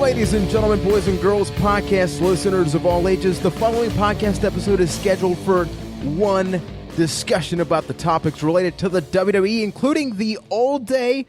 Ladies and gentlemen, boys and girls, podcast listeners of all ages, the following podcast episode is scheduled for one discussion about the topics related to the WWE, including the all-day,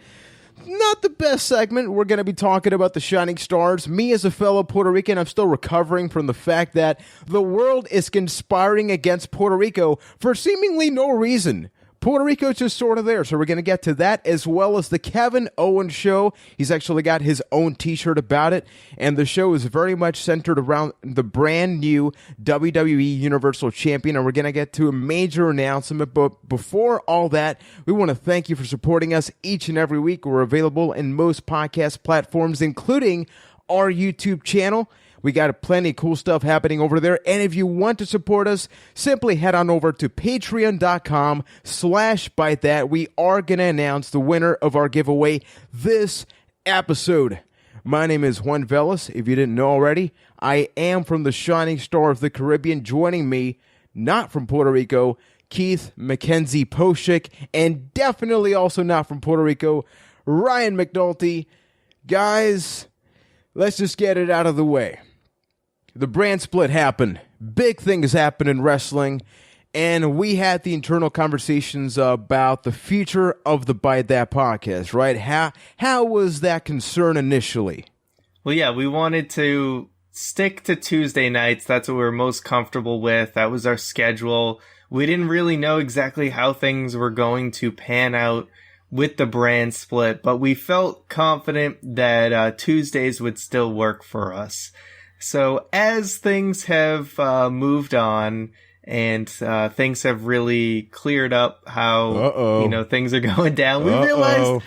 not the best segment. We're going to be talking about the Shining Stars. Me, as a fellow Puerto Rican, I'm still recovering from the fact that the world is conspiring against Puerto Rico for seemingly no reason. Puerto Rico's just sort of there, so we're going to get to that, as well as the Kevin Owen Show. He's actually got his own t-shirt about it, and the show is very much centered around the brand new WWE Universal Champion, and we're going to get to a major announcement. But before all that, we want to thank you for supporting us each and every week. We're available in most podcast platforms, including our YouTube channel. We got plenty of cool stuff happening over there. And if you want to support us, simply head on over to patreon.com/Byte That. We are going to announce the winner of our giveaway this episode. My name is Juan Velas. If you didn't know already, I am from the Shining Star of the Caribbean. Joining me, not from Puerto Rico, Keith Mackenzie Poshik, and definitely also not from Puerto Rico, Ryan McNulty. Guys, let's just get it out of the way. The brand split happened. Big things happened in wrestling. And we had the internal conversations about the future of the Byte That podcast, right? How was that concern initially? Well, yeah, we wanted to stick to Tuesday nights. That's what we were most comfortable with. That was our schedule. We didn't really know exactly how things were going to pan out with the brand split, but we felt confident that Tuesdays would still work for us. So as things have moved on and things have really cleared up how things are going down, we realized,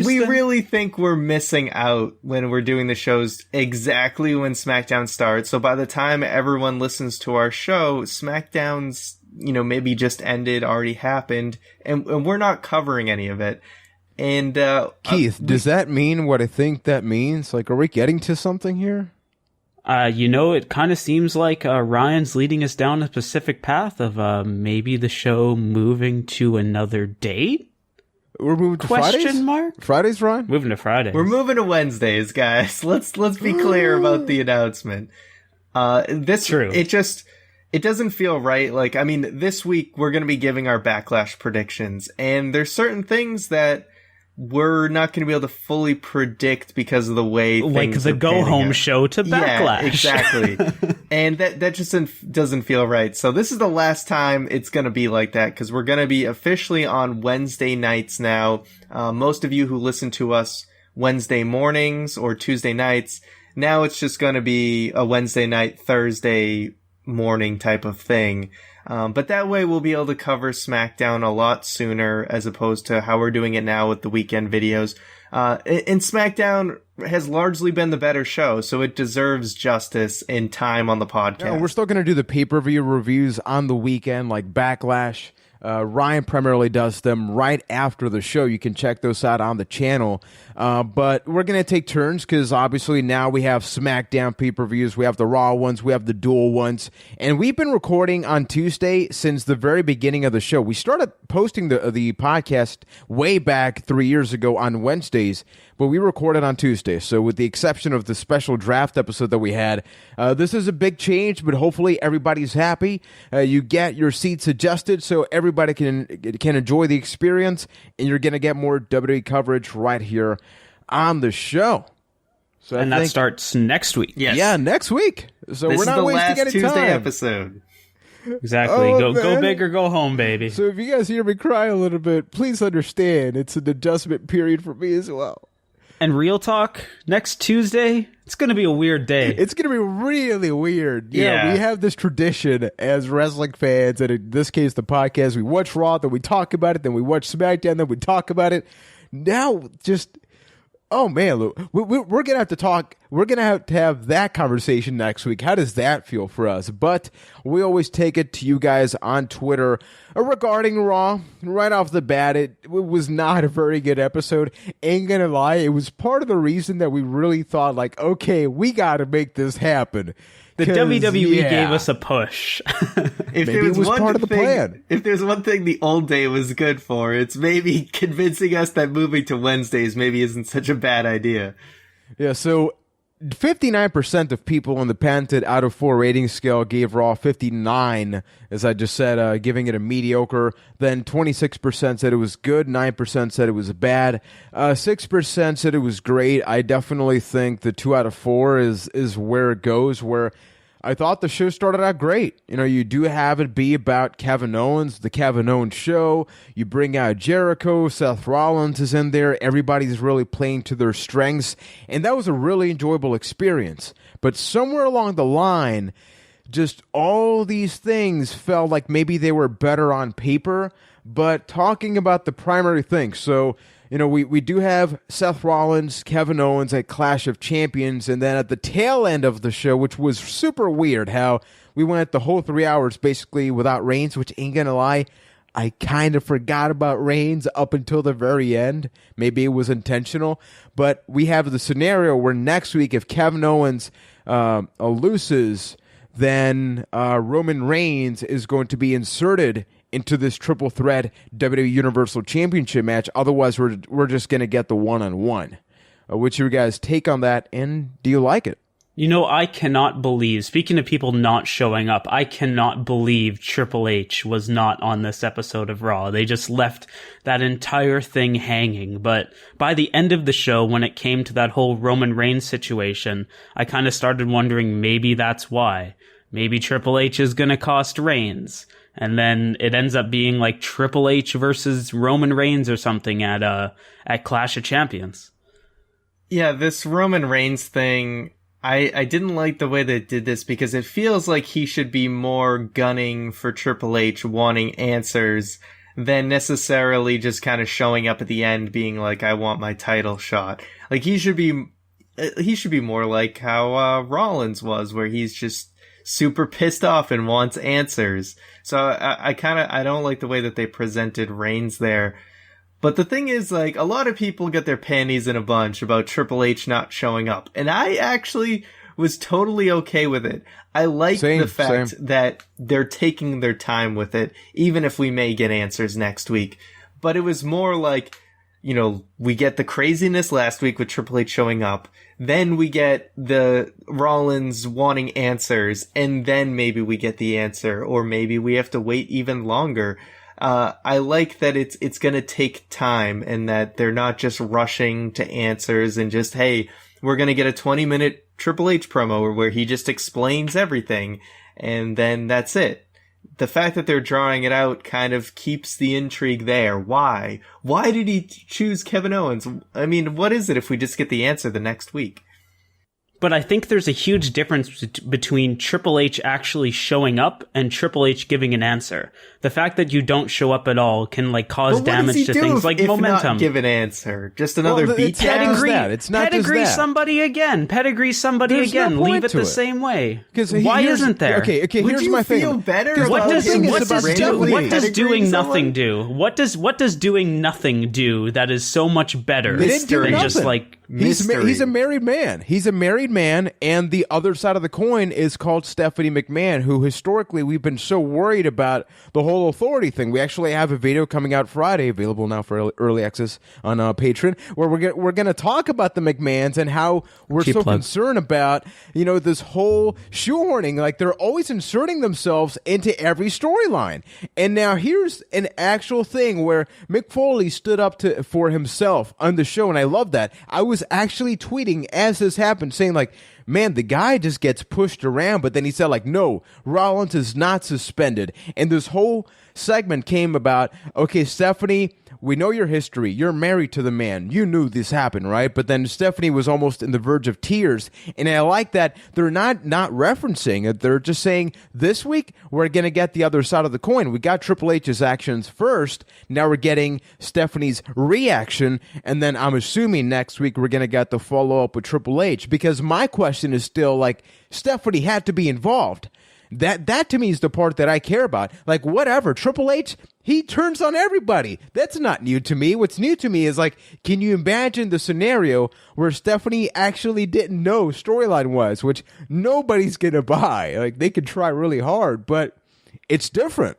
we really think we're missing out when we're doing the shows exactly when SmackDown starts. So by the time everyone listens to our show, SmackDown's maybe just ended, already happened, and we're not covering any of it. And Keith, does that mean what I think that means? Like, are we getting to something here? It kind of seems like Ryan's leading us down a specific path of maybe the show moving to another date. We're moving to Fridays? Fridays, Ryan? Moving to Fridays. We're moving to Wednesdays, guys. Let's be clear about the announcement. True. It doesn't feel right. Like, I mean, this week we're going to be giving our Backlash predictions, and there's certain things that we're not going to be able to fully predict because of the way things like the go-home show to Backlash. Yeah, exactly. And that just doesn't feel right. So this is the last time it's going to be like that, because we're going to be officially on Wednesday nights now. Most of you who listen to us Wednesday mornings or Tuesday nights, now it's just going to be a Wednesday night, Thursday morning type of thing. But that way we'll be able to cover SmackDown a lot sooner, as opposed to how we're doing it now with the weekend videos. And SmackDown has largely been the better show, so it deserves justice and time on the podcast. Yeah, we're still going to do the pay-per-view reviews on the weekend, like Backlash. Ryan primarily does them right after the show. You can check those out on the channel. But we're going to take turns, because obviously now we have SmackDown pay-per-views. We have the Raw ones. We have the dual ones. And we've been recording on Tuesday since the very beginning of the show. We started posting the podcast way back 3 years ago on Wednesdays, but we recorded on Tuesday. So with the exception of the special draft episode that we had, this is a big change, but hopefully everybody's happy. You get your seats adjusted so everybody can enjoy the experience, and you're going to get more WWE coverage right here on the show. So and that starts next week. Yes. Yeah, next week. So this we're not wasting any Tuesday time. Episode. Exactly. Go big or go home, baby. So if you guys hear me cry a little bit, please understand it's an adjustment period for me as well. And real talk, next Tuesday, it's going to be a weird day. It's going to be really weird. Yeah, we have this tradition as wrestling fans, and in this case, the podcast, we watch Raw, then we talk about it, then we watch SmackDown, then we talk about it. Now, just, oh man, we're going to have to talk we're going to have that conversation next week. How does that feel for us? But we always take it to you guys on Twitter regarding Raw. Right off the bat, it was not a very good episode. Ain't gonna lie, it was part of the reason that we really thought, like, okay, we got to make this happen. The WWE gave us a push. If maybe it was part of the plan. If there's one thing the old day was good for, it's maybe convincing us that moving to Wednesdays maybe isn't such a bad idea. Yeah, so 59% of people on the patented out of 4 rating scale gave Raw 59, as I just said, giving it a mediocre. Then 26% said it was good, 9% said it was bad, 6% said it was great. I definitely think the 2 out of 4 is where it goes, where I thought the show started out great. You know, you do have it be about Kevin Owens, the Kevin Owen Show. You bring out Jericho, Seth Rollins is in there. Everybody's really playing to their strengths. And that was a really enjoyable experience. But somewhere along the line, just all these things felt like maybe they were better on paper. But talking about the primary thing, so you know, we do have Seth Rollins, Kevin Owens at Clash of Champions, and then at the tail end of the show, which was super weird, how we went the whole 3 hours basically without Reigns, which ain't gonna lie, I kind of forgot about Reigns up until the very end. Maybe it was intentional, but we have the scenario where next week, if Kevin Owens loses, then Roman Reigns is going to be inserted into this triple threat WWE Universal Championship match. Otherwise, we're just going to get the one-on-one. What's your guys' take on that, and do you like it? You know, I cannot believe, speaking of people not showing up, I cannot believe Triple H was not on this episode of Raw. They just left that entire thing hanging. But by the end of the show, when it came to that whole Roman Reigns situation, I kind of started wondering maybe that's why. Maybe Triple H is going to cost Reigns. And then it ends up being like Triple H versus Roman Reigns or something at Clash of Champions. Yeah, this Roman Reigns thing, I didn't like the way they did this because it feels like he should be more gunning for Triple H, wanting answers, than necessarily just kind of showing up at the end being like, I want my title shot. Like, he should be more like how Rollins was, where he's just super pissed off and wants answers. So I don't like the way that they presented Reigns there. But the thing is, like, a lot of people get their panties in a bunch about Triple H not showing up. And I actually was totally okay with it. I like the fact that they're taking their time with it, even if we may get answers next week. But it was more like, you know, we get the craziness last week with Triple H showing up. Then we get the Rollins wanting answers, and then maybe we get the answer, or maybe we have to wait even longer. I like that it's gonna take time, and that they're not just rushing to answers and just, hey, we're gonna get a 20-minute Triple H promo where he just explains everything, and then that's it. The fact that they're drawing it out kind of keeps the intrigue there. Why? Why did he choose Kevin Owens? I mean, what is it if we just get the answer the next week? But I think there's a huge difference between Triple H actually showing up and Triple H giving an answer. The fact that you don't show up at all can like cause damage to things like momentum. Not give an answer, just another beat down. It's not pedigree just that. Somebody again. Pedigree somebody There's again. No Leave it the same way. Why isn't there? Okay. Here's my thing. Feel better? What does doing someone? nothing do? What does doing nothing do that is so much better They didn't do than nothing. just like He's a married man. He's a married man, and the other side of the coin is called Stephanie McMahon, who historically we've been so worried about the whole authority thing. We actually have a video coming out Friday, available now for early access on Patreon, where we're going to talk about the McMahons and how we're concerned about, you know, this whole shoehorning. Like, they're always inserting themselves into every storyline. And now here's an actual thing where Mick Foley stood up for himself on the show, and I love that. I was actually tweeting as this happened, saying like, man, the guy just gets pushed around, but then he said, like, no, Rollins is not suspended. And this whole segment came about, okay, Stephanie, we know your history. You're married to the man. You knew this happened, right? But then Stephanie was almost in the verge of tears. And I like that they're not referencing it. They're just saying, this week, we're going to get the other side of the coin. We got Triple H's actions first. Now we're getting Stephanie's reaction. And then I'm assuming next week we're going to get the follow-up with Triple H. Because my question is still, like, Stephanie had to be involved. That to me is the part that I care about. Like, whatever, Triple H, he turns on everybody. That's not new to me. What's new to me is, like, can you imagine the scenario where Stephanie actually didn't know storyline was, which nobody's gonna buy. Like, they could try really hard, but it's different.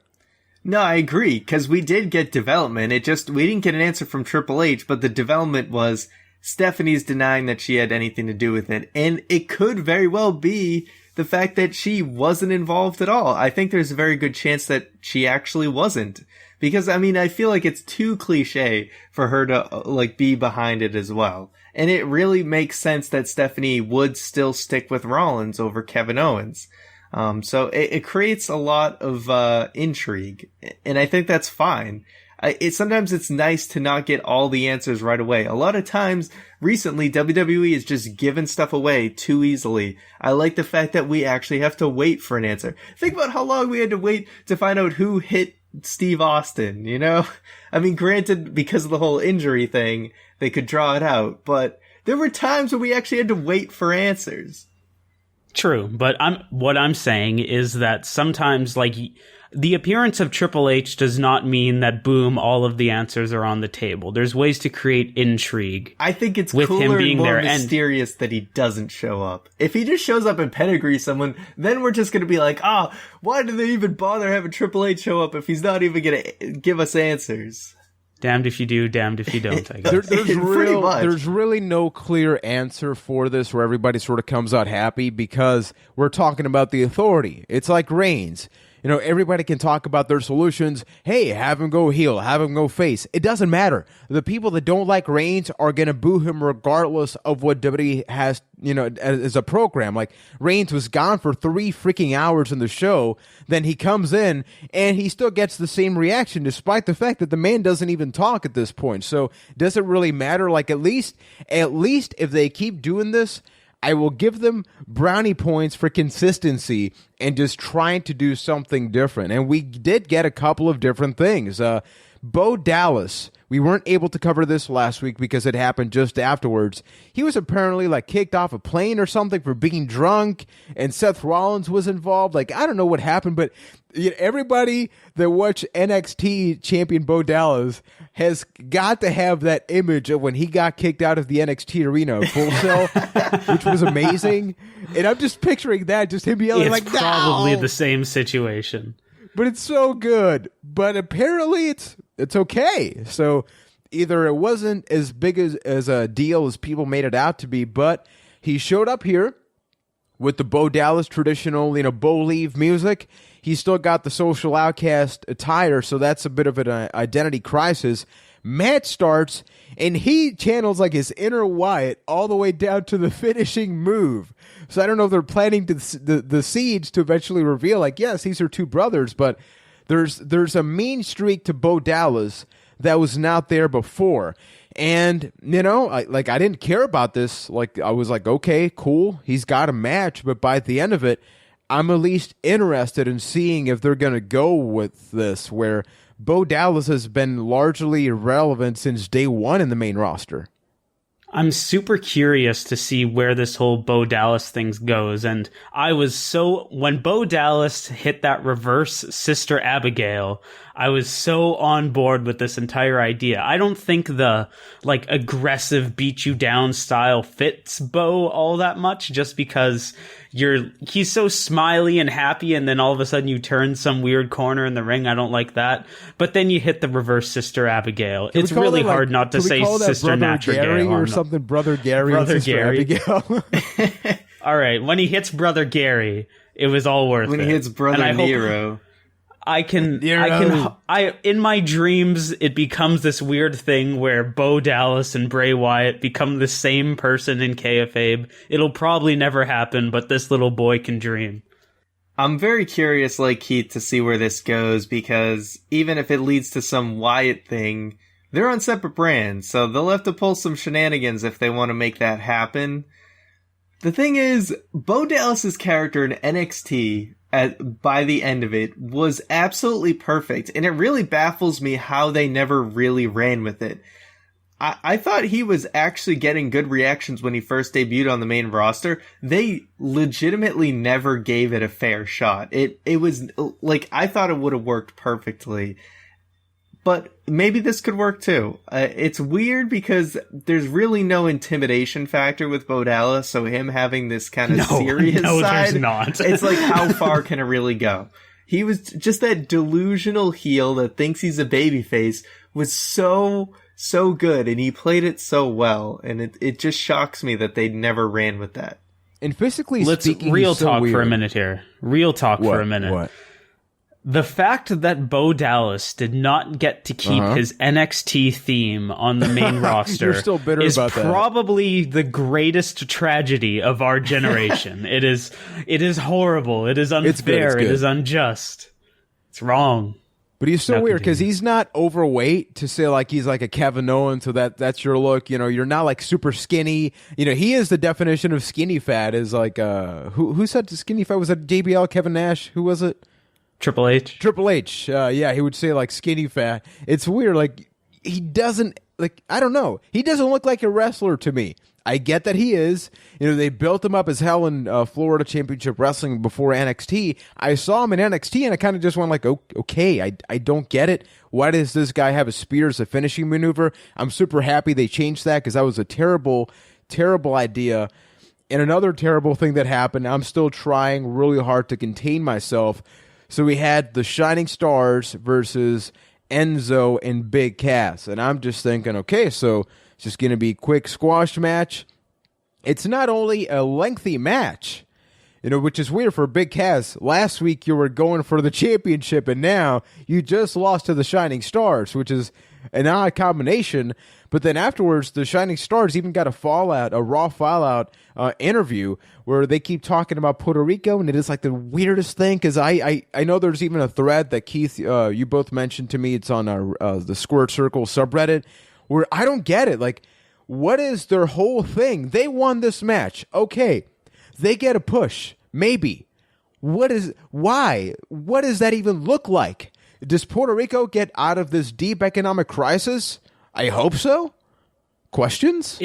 No, I agree, because we did get development. We didn't get an answer from Triple H, but the development was Stephanie's denying that she had anything to do with it. And it could very well be the fact that she wasn't involved at all. I think there's a very good chance that she actually wasn't. Because, I mean, I feel like it's too cliche for her to, like, be behind it as well. And it really makes sense that Stephanie would still stick with Rollins over Kevin Owens. So it creates a lot of intrigue. And I think that's fine. Sometimes it's nice to not get all the answers right away. A lot of times, recently, WWE is just giving stuff away too easily. I like the fact that we actually have to wait for an answer. Think about how long we had to wait to find out who hit Steve Austin, you know? I mean, granted, because of the whole injury thing, they could draw it out, but there were times when we actually had to wait for answers. True, but what I'm saying is that sometimes, like, the appearance of Triple H does not mean that, boom, all of the answers are on the table. There's ways to create intrigue. I think it's with cooler him being and more there mysterious that he doesn't show up. If he just shows up and pedigree someone, then we're just going to be like, why do they even bother having Triple H show up if he's not even going to give us answers? Damned if you do, damned if you don't, I guess. There's really no clear answer for this where everybody sort of comes out happy because we're talking about the Authority. It's like Reigns. You know, everybody can talk about their solutions. Hey, have him go heel, have him go face. It doesn't matter. The people that don't like Reigns are going to boo him regardless of what WWE has, you know, as a program. Like, Reigns was gone for 3 freaking hours in the show. Then he comes in and he still gets the same reaction despite the fact that the man doesn't even talk at this point. So does it really matter? Like, at least if they keep doing this, I will give them brownie points for consistency and just trying to do something different. And we did get a couple of different things. Bo Dallas, we weren't able to cover this last week because it happened just afterwards. He was apparently, like, kicked off a plane or something for being drunk, and Seth Rollins was involved. Like, I don't know what happened, but everybody that watched NXT champion Bo Dallas has got to have that image of when he got kicked out of the NXT arena, Full Sail, which was amazing. And I'm just picturing that, just him yelling, it's like, probably no! the same situation. But it's so good. But apparently it's okay. So either it wasn't as big as a deal as people made it out to be, but he showed up here with the Bo Dallas traditional, you know, Bo Leave music. He's still got the social outcast attire, so that's a bit of an identity crisis. Match starts, and he channels like his inner Wyatt all the way down to the finishing move. So I don't know if they're planting the seeds to eventually reveal, like, yes, these are two brothers, but there's a mean streak to Bo Dallas that was not there before. And, you know, I didn't care about this. Like, I was like, okay, cool, he's got a match, but by the end of it, I'm at least interested in seeing if they're going to go with this, where Bo Dallas has been largely irrelevant since day one in the main roster. I'm super curious to see where this whole Bo Dallas thing goes. And I was when Bo Dallas hit that reverse Sister Abigail, I was so on board with this entire idea. I don't think the, like, aggressive beat you down style fits Bo all that much, just because he's so smiley and happy, and then all of a sudden you turn some weird corner in the ring. I don't like that. But then you hit the reverse Sister Abigail. It's really hard not to say Sister Natragale or something. Brother Gary, Brother and Sister Gary. Abigail. All right, when he hits Brother Gary, it was all worth it. When he hits Brother Nero. in my dreams, it becomes this weird thing where Bo Dallas and Bray Wyatt become the same person in kayfabe. It'll probably never happen, but this little boy can dream. I'm very curious, like Keith, to see where this goes, because even if it leads to some Wyatt thing, they're on separate brands, so they'll have to pull some shenanigans if they want to make that happen. The thing is, Bo Dallas's character in NXT, by the end of it, was absolutely perfect, and it really baffles me how they never really ran with it. I thought he was actually getting good reactions when he first debuted on the main roster. They legitimately never gave it a fair shot. It was, like, I thought it would have worked perfectly. But maybe this could work too. It's weird because there's really no intimidation factor with Bo Dallas, so him having this kind of serious side, there's not. It's like, how far can it really go? He was just that delusional heel that thinks he's a babyface, was so good, and he played it so well, and it just shocks me that they never ran with that. And physically speaking, real he's so talk weird. For a minute here. Real talk for a minute. What? The fact that Bo Dallas did not get to keep his NXT theme on the main roster You're still bitter is about that. probably the greatest tragedy of our generation. It is horrible. It is unfair. It is unjust. It's wrong. But he's so weird because he's not overweight to say like he's like a Kevin Owen, so that's your look. You know, you're not like super skinny. You know, he is the definition of skinny fat. Is like who said skinny fat? Was it JBL, Kevin Nash? Who was it? Triple H. Triple H. Yeah, he would say like skinny fat. It's weird. Like he doesn't like. I don't know. He doesn't look like a wrestler to me. I get that he is. You know, they built him up as hell in Florida Championship Wrestling before NXT. I saw him in NXT, and I kind of just went like, okay, I don't get it. Why does this guy have a spear as a finishing maneuver? I'm super happy they changed that because that was a terrible, terrible idea. And another terrible thing that happened, I'm still trying really hard to contain myself. So we had the Shining Stars versus Enzo and Big Cass. And I'm just thinking, okay, so it's just going to be a quick squash match. It's not only a lengthy match, you know, which is weird for Big Cass. Last week you were going for the championship, and now you just lost to the Shining Stars, which is an odd combination. But then afterwards, the Shining Stars even got a Raw Fallout interview where they keep talking about Puerto Rico, and it is like the weirdest thing because I know there's even a thread that Keith, you both mentioned to me. It's on the Squirt Circle subreddit where I don't get it. Like, what is their whole thing? They won this match. Okay, they get a push. Maybe. Why? What does that even look like? Does Puerto Rico get out of this deep economic crisis? I hope so. Questions?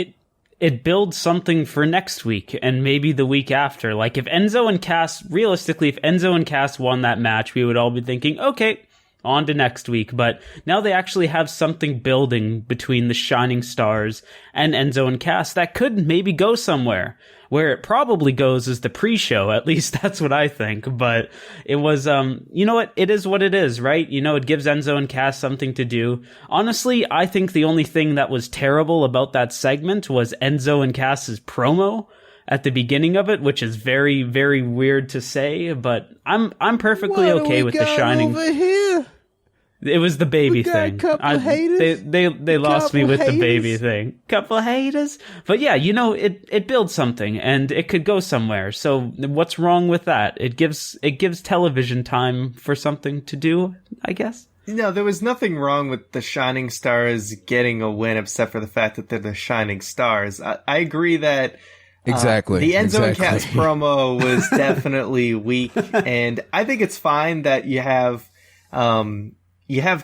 It builds something for next week and maybe the week after. Like if Enzo and Cass won that match, we would all be thinking, okay, on to next week. But now they actually have something building between the Shining Stars and Enzo and Cass that could maybe go somewhere. Where it probably goes is the pre-show. At least that's what I think. But it was, you know what? It is what it is, right? You know, it gives Enzo and Cass something to do. Honestly, I think the only thing that was terrible about that segment was Enzo and Cass's promo at the beginning of it, which is very, very weird to say. But I'm perfectly okay with the Shining. Over here? It was the baby thing. Couple haters. They lost me with haters. the baby thing. Couple haters. But yeah, you know, it builds something and it could go somewhere. So what's wrong with that? It gives television time for something to do, I guess. No, there was nothing wrong with the Shining Stars getting a win except for the fact that they're the Shining Stars. I agree that Exactly. The Enzo and Cass promo was definitely weak, and I think it's fine that you have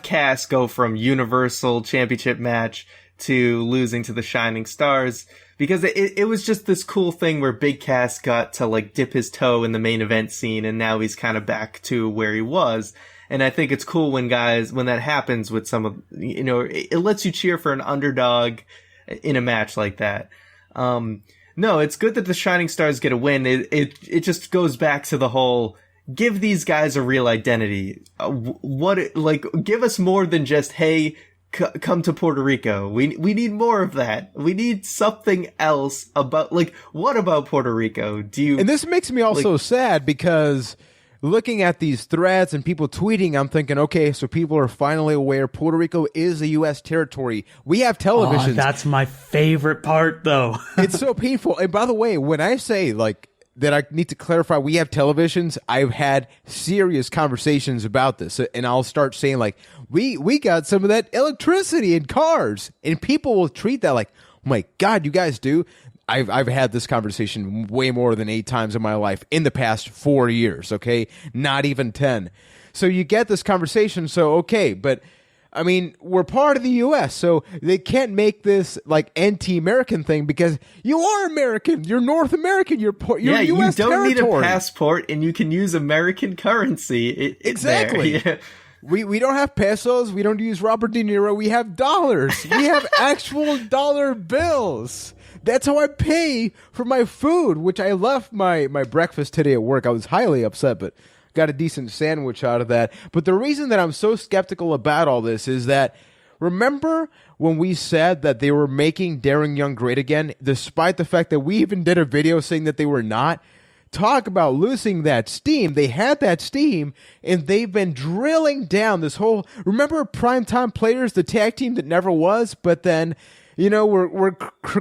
Cass go from Universal Championship match to losing to the Shining Stars, because it was just this cool thing where Big Cass got to like dip his toe in the main event scene, and now he's kind of back to where he was. And I think it's cool when that happens with some of, you know, it lets you cheer for an underdog in a match like that. No, it's good that the Shining Stars get a win. It just goes back to the whole, give these guys a real identity. Give us more than just, hey, come to Puerto Rico. We need more of that. We need something else about, like, what about Puerto Rico? And this makes me also sad because looking at these threads and people tweeting, I'm thinking, okay, so people are finally aware Puerto Rico is a U.S. territory. We have televisions. Oh, that's my favorite part, though. It's so painful. And by the way, when I say like that I need to clarify we have televisions, I've had serious conversations about this. And I'll start saying like, we got some of that electricity in cars. And people will treat that like, oh my God, you guys do? I've had this conversation way more than 8 times in my life in the past 4 years, okay? Not even 10. So you get this conversation, so okay, but I mean, we're part of the U.S., so they can't make this like anti-American thing because you are American. You're North American. You're yeah, U.S. you don't territory. need a passport, and you can use American currency. Exactly. Yeah. We don't have pesos. We don't use Robert De Niro. We have dollars. We have actual dollar bills. That's how I pay for my food, which I left my breakfast today at work. I was highly upset, but got a decent sandwich out of that. But the reason that I'm so skeptical about all this is that, remember when we said that they were making Darren Young great again, despite the fact that we even did a video saying that they were not? Talk about losing that steam. They had that steam, and they've been drilling down this whole... Remember Primetime Players, the tag team that never was, but then... You know, we're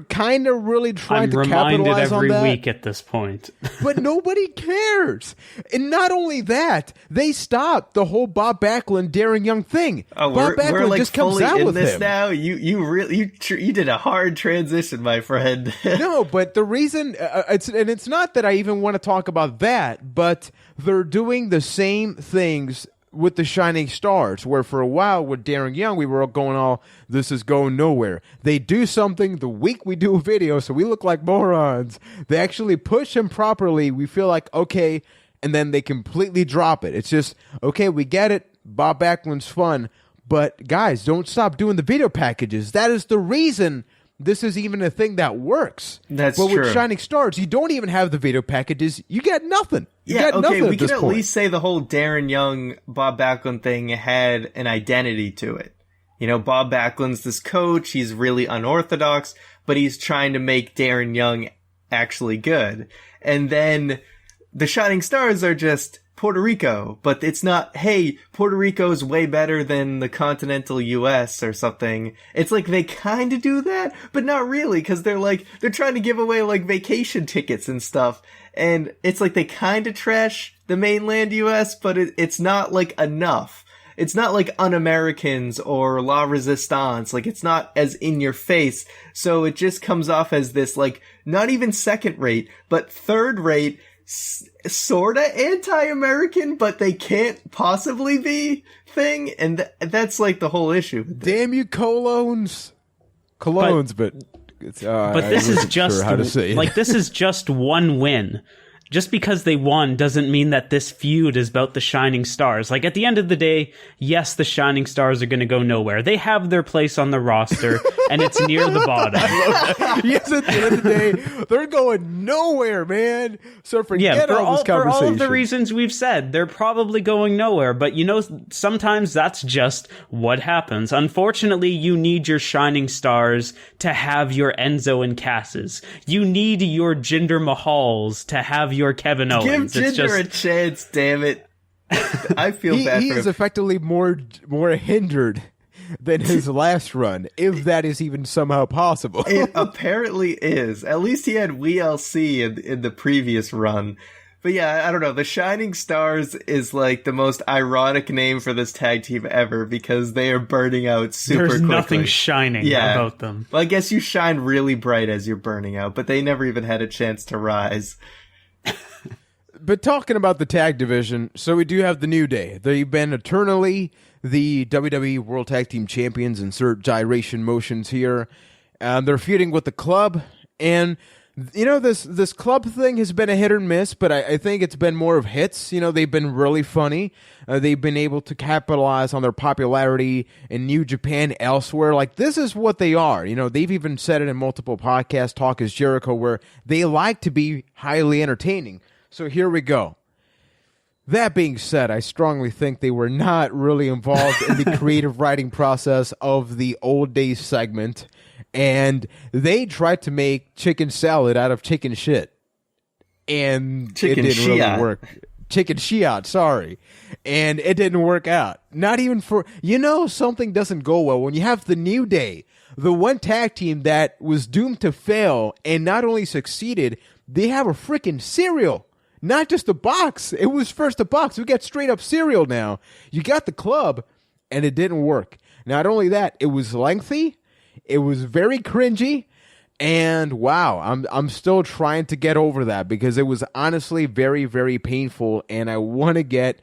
kind of really trying to capitalize on that. I'm reminded every week at this point. But nobody cares. And not only that, they stopped the whole Bob Backlund, Darren Young thing. Oh, Bob Backlund we're like just comes fully out in with this him. now. You did a hard transition, my friend. No, but the reason it's not that I even want to talk about that, but they're doing the same things with the Shining Stars, where for a while with Darren Young, we were all going, this is going nowhere. They do something the week we do a video, so we look like morons. They actually push him properly. We feel like, okay, and then they completely drop it. It's just, okay, we get it. Bob Backlund's fun. But guys, don't stop doing the video packages. That is the reason this is even a thing that works. That's true. But with true. Shining Stars, you don't even have the video packages. You get nothing. Yeah, okay, we can at least say the whole Darren Young, Bob Backlund thing had an identity to it. You know, Bob Backlund's this coach, he's really unorthodox, but he's trying to make Darren Young actually good. And then the Shining Stars are just Puerto Rico, but it's not, hey, Puerto Rico's way better than the continental US or something. It's like they kind of do that, but not really, because they're trying to give away like vacation tickets and stuff. And it's like they kind of trash the mainland US, but it's not like enough. It's not like Un-Americans or La Resistance. Like, it's not as in your face. So it just comes off as this, like, not even second rate, but third rate, sorta anti-American, but they can't possibly be thing. And that's like the whole issue. Damn you, colognes, but this is just how to say it. Like, this is just one win. Just because they won doesn't mean that this feud is about the Shining Stars. Like, at the end of the day, yes, the Shining Stars are going to go nowhere. They have their place on the roster, and it's near the bottom. Yes, at the end of the day, they're going nowhere, man. So forget all this conversation. For all of the reasons we've said, they're probably going nowhere. But, you know, sometimes that's just what happens. Unfortunately, you need your Shining Stars to have your Enzo and Casses. You need your Jinder Mahals to have your Kevin Owens. Give Jinder a chance, damn it. I feel bad for him. He is effectively more hindered than his last run, if that is even somehow possible. It apparently is. At least he had WLC in the previous run. But yeah, I don't know. The Shining Stars is like the most ironic name for this tag team ever because they are burning out super quickly. There's nothing shining about them. Well, I guess you shine really bright as you're burning out, but they never even had a chance to rise. But talking about the tag division, so we do have the New Day. They've been eternally the WWE World Tag Team Champions. Insert gyration motions here. They're feuding with the Club. And, you know, this Club thing has been a hit or miss, but I think it's been more of hits. You know, they've been really funny. They've been able to capitalize on their popularity in New Japan, elsewhere. Like, this is what they are. You know, they've even said it in multiple podcasts, Talk is Jericho, where they like to be highly entertaining. So here we go. That being said, I strongly think they were not really involved in the creative writing process of the Old Days segment, and they tried to make chicken salad out of chicken shit, and it didn't really work. chicken shiat, sorry. And it didn't work out. Not even for, something doesn't go well when you have the New Day, the one tag team that was doomed to fail and not only succeeded, they have a freaking cereal. Not just a box. It was first a box. We got straight up cereal now. You got the club, and it didn't work. Not only that, it was lengthy. It was very cringy. And wow, I'm still trying to get over that because it was honestly very, very painful. And I want to get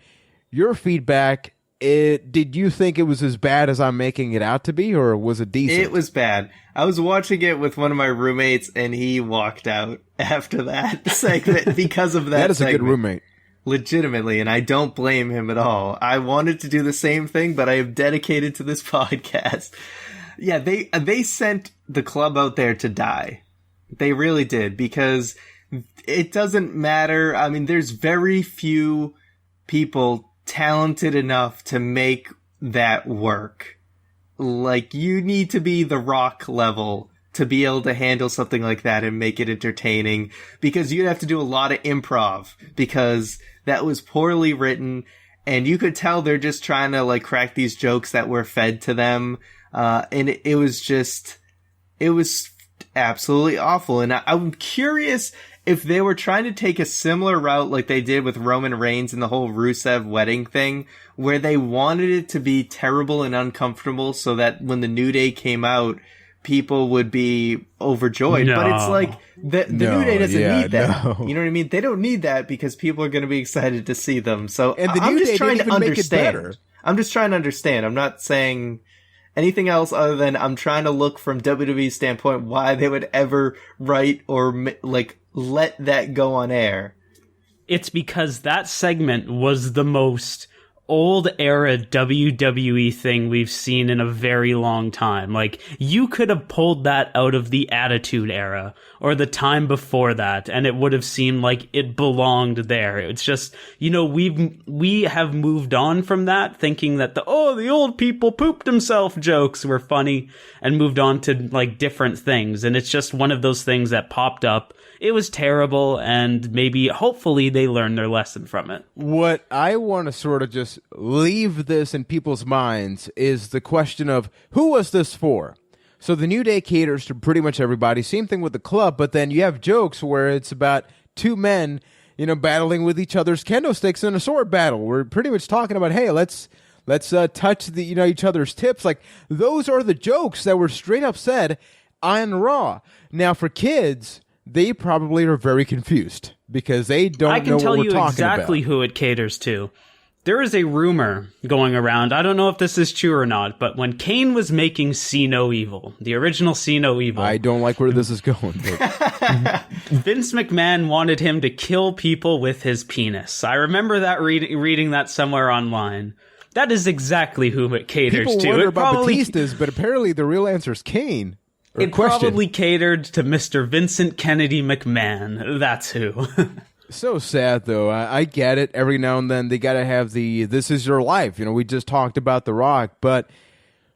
your feedback. Did you think it was as bad as I'm making it out to be, or was it decent? It was bad. I was watching it with one of my roommates, and he walked out after that segment because of that. That is segment. A good roommate. Legitimately, and I don't blame him at all. I wanted to do the same thing, but I am dedicated to this podcast. Yeah, they sent the club out there to die. They really did, because it doesn't matter. I mean, there's very few people talented enough to make that work. Like, you need to be the Rock level to be able to handle something like that and make it entertaining, because you'd have to do a lot of improv, because that was poorly written, and you could tell they're just trying to, like, crack these jokes that were fed to them, and it was absolutely awful. And I'm curious if they were trying to take a similar route like they did with Roman Reigns and the whole Rusev wedding thing, where they wanted it to be terrible and uncomfortable so that when the New Day came out, people would be overjoyed. No. But it's like, the New Day doesn't need that. No. You know what I mean? They don't need that because people are going to be excited to see them. So and the New Day didn't even make it better. I'm just trying to understand. I'm not saying anything else other than I'm trying to look from WWE's standpoint why they would ever write or, like, let that go on air. It's because that segment was the most old era WWE thing we've seen in a very long time. Like, you could have pulled that out of the Attitude Era or the time before that, and it would have seemed like it belonged there. It's just, we have moved on from that, thinking that the old people pooped himself jokes were funny, and moved on to, like, different things. And it's just one of those things that popped up. It was terrible, and hopefully they learned their lesson from it. What I want to sort of just leave this in people's minds is the question of, who was this for? So the New Day caters to pretty much everybody. Same thing with the club, but then you have jokes where it's about two men, battling with each other's kendo sticks in a sword battle. We're pretty much talking about, hey, let's touch the each other's tips. Like, those are the jokes that were straight up said on Raw. Now, for kids, they probably are very confused because they don't know what we're talking about. I can tell you exactly who it caters to. There is a rumor going around, I don't know if this is true or not, but when Kane was making See No Evil, the original See No Evil... I don't like where this is going. Vince McMahon wanted him to kill people with his penis. I remember that reading that somewhere online. That is exactly who it caters to. People wonder about Batista's, but apparently the real answer is Kane. It probably catered to Mr. Vincent Kennedy McMahon. That's who. So sad, though. I get it. Every now and then they got to have the "this is your life." We just talked about The Rock, but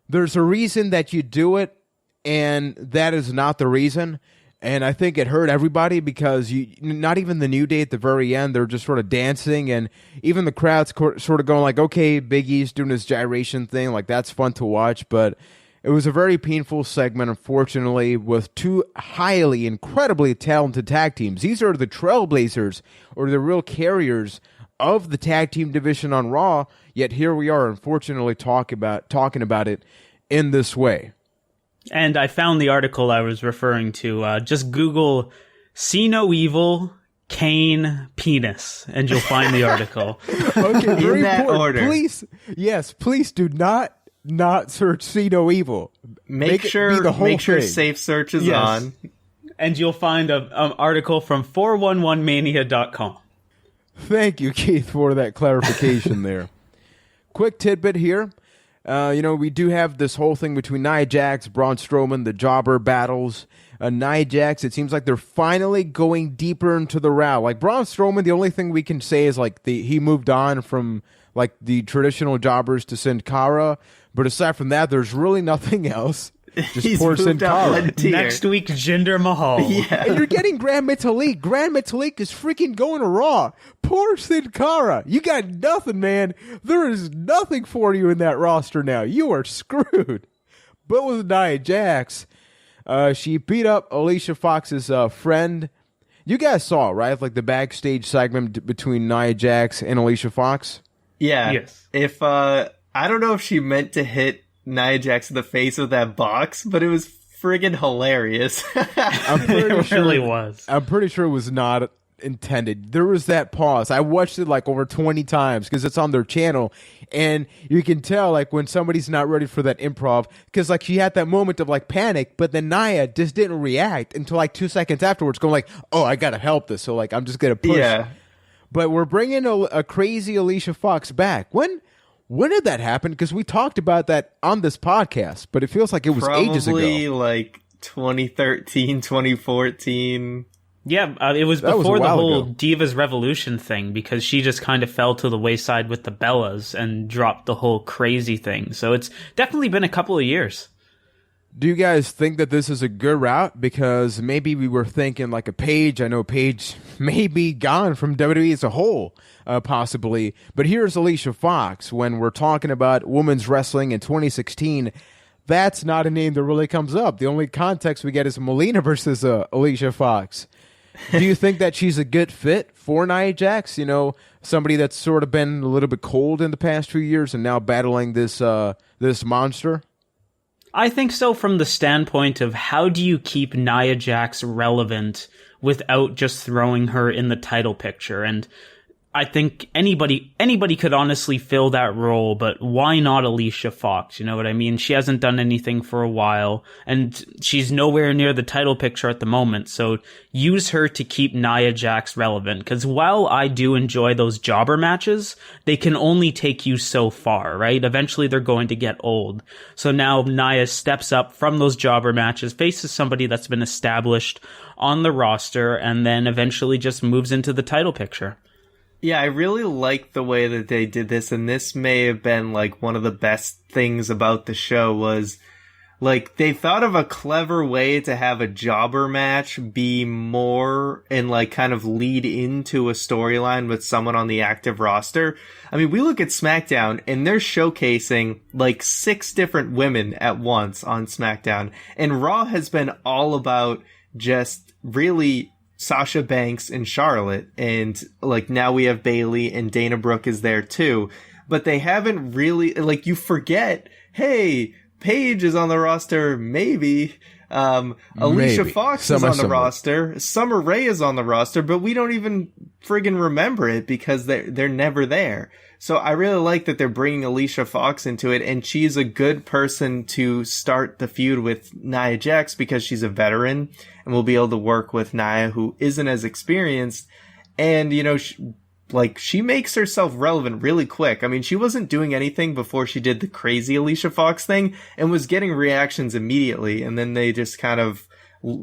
there's a reason that you do it, and that is not the reason. And I think it hurt everybody because not even the New Day at the very end, they're just sort of dancing, and even the crowd's sort of going like, okay, Big E's doing his gyration thing. Like, that's fun to watch, but it was a very painful segment, unfortunately, with two highly, incredibly talented tag teams. These are the trailblazers, or the real carriers of the tag team division on Raw, yet here we are, unfortunately, talking about it in this way. And I found the article I was referring to. Just Google "See No Evil, Kane, Penis," and you'll find the article. Okay, very in that important. order. Please do not search "See No Evil." Make sure safe search is on. And you'll find an article from 411mania.com. Thank you, Keith, for that clarification there. Quick tidbit here. We do have this whole thing between Nia Jax, Braun Strowman, the jobber battles. Nia Jax, it seems like they're finally going deeper into the route. Like, Braun Strowman, the only thing we can say is like he moved on from like the traditional jobbers to Sin Cara. But aside from that, there's really nothing else. Just poor Sin Cara. Next week, Jinder Mahal. Yeah. And you're getting Grand Metalik. Grand Metalik is freaking going to Raw. Poor Sin Cara. You got nothing, man. There is nothing for you in that roster now. You are screwed. But with Nia Jax, she beat up Alicia Fox's friend. You guys saw, right? Like the backstage segment between Nia Jax and Alicia Fox? Yeah. Yes. If, I don't know if she meant to hit Nia Jax in the face with that box, but it was friggin' hilarious. I'm pretty It sure really was. I'm pretty sure it was not intended. There was that pause. I watched it like over 20 times because it's on their channel, and you can tell like when somebody's not ready for that improv, because like she had that moment of like panic, but then Nia just didn't react until like 2 seconds afterwards, going like, oh, I gotta help this, so like I'm just gonna push. Yeah. But we're bringing a crazy Alicia Fox back. When did that happen? Because we talked about that on this podcast, but it feels like it was ages ago. Probably like 2013, 2014. Yeah, it was That was a before the while whole ago. Divas Revolution thing, because she just kind of fell to the wayside with the Bellas and dropped the whole crazy thing. So it's definitely been a couple of years. Do you guys think that this is a good route? Because maybe we were thinking like a Paige. I know Paige may be gone from WWE as a whole, possibly. But here's Alicia Fox. When we're talking about women's wrestling in 2016, that's not a name that really comes up. The only context we get is Melina versus Alicia Fox. Do you think that she's a good fit for Nia Jax? You know, somebody that's sort of been a little bit cold in the past few years and now battling this this monster? I think so, from the standpoint of how do you keep Nia Jax relevant without just throwing her in the title picture? And I think anybody could honestly fill that role, but why not Alicia Fox? You know what I mean? She hasn't done anything for a while, and she's nowhere near the title picture at the moment. So use her to keep Nia Jax relevant. Because while I do enjoy those jobber matches, they can only take you so far, right? Eventually they're going to get old. So now Nia steps up from those jobber matches, faces somebody that's been established on the roster, and then eventually just moves into the title picture. Yeah, I really like the way that they did this, and this may have been like one of the best things about the show was like they thought of a clever way to have a jobber match be more and like kind of lead into a storyline with someone on the active roster. I mean, we look at SmackDown and they're showcasing like 6 different women at once on SmackDown, and Raw has been all about just really Sasha Banks and Charlotte, and like now we have Bayley and Dana Brooke is there too, but they haven't really, like, you forget, hey, Paige is on the roster, maybe. Alicia Fox is on the roster. Summer Rae is on the roster, but we don't even friggin' remember it because they're never there. So I really like that they're bringing Alicia Fox into it, and she's a good person to start the feud with Nia Jax because she's a veteran and will be able to work with Nia, who isn't as experienced. And, you know, she makes herself relevant really quick. I mean, she wasn't doing anything before she did the crazy Alicia Fox thing and was getting reactions immediately. And then they just kind of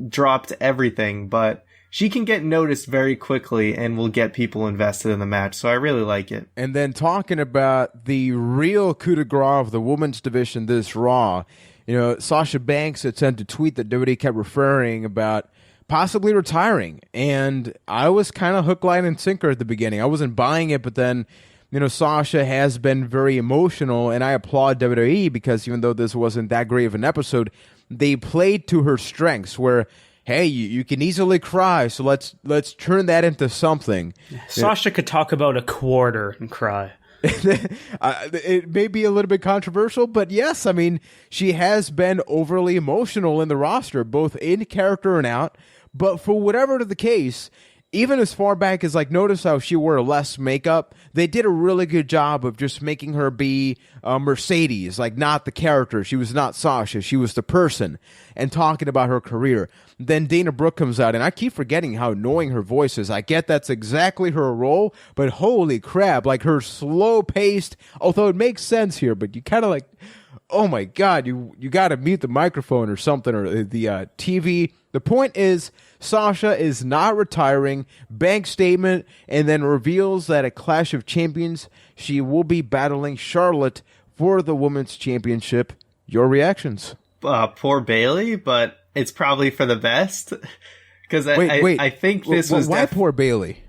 dropped everything. But she can get noticed very quickly and will get people invested in the match. So I really like it. And then talking about the real coup de grace of the women's division this Raw, you know, Sasha Banks had sent a tweet that WWE kept referring about possibly retiring. And I was kind of hook, line, and sinker at the beginning. I wasn't buying it, but then, you know, Sasha has been very emotional, and I applaud WWE because even though this wasn't that great of an episode, they played to her strengths where, hey, you can easily cry, so let's turn that into something. Sasha could talk about a quarter and cry. It may be a little bit controversial, but yes, I mean, she has been overly emotional in the roster, both in character and out. But for whatever the case, even as far back as, like, notice how she wore less makeup, they did a really good job of just making her be Mercedes, like, not the character. She was not Sasha. She was the person, and talking about her career. Then Dana Brooke comes out, and I keep forgetting how annoying her voice is. I get that's exactly her role, but holy crap, like, her slow-paced, although it makes sense here, but you kind of like, oh my God, you got to mute the microphone or something, or the TV. The point is, Sasha is not retiring. Bank statement, and then reveals that at Clash of Champions, she will be battling Charlotte for the Women's Championship. Your reactions? poor Bailey, but it's probably for the best. Because I think this was... Why poor Bailey?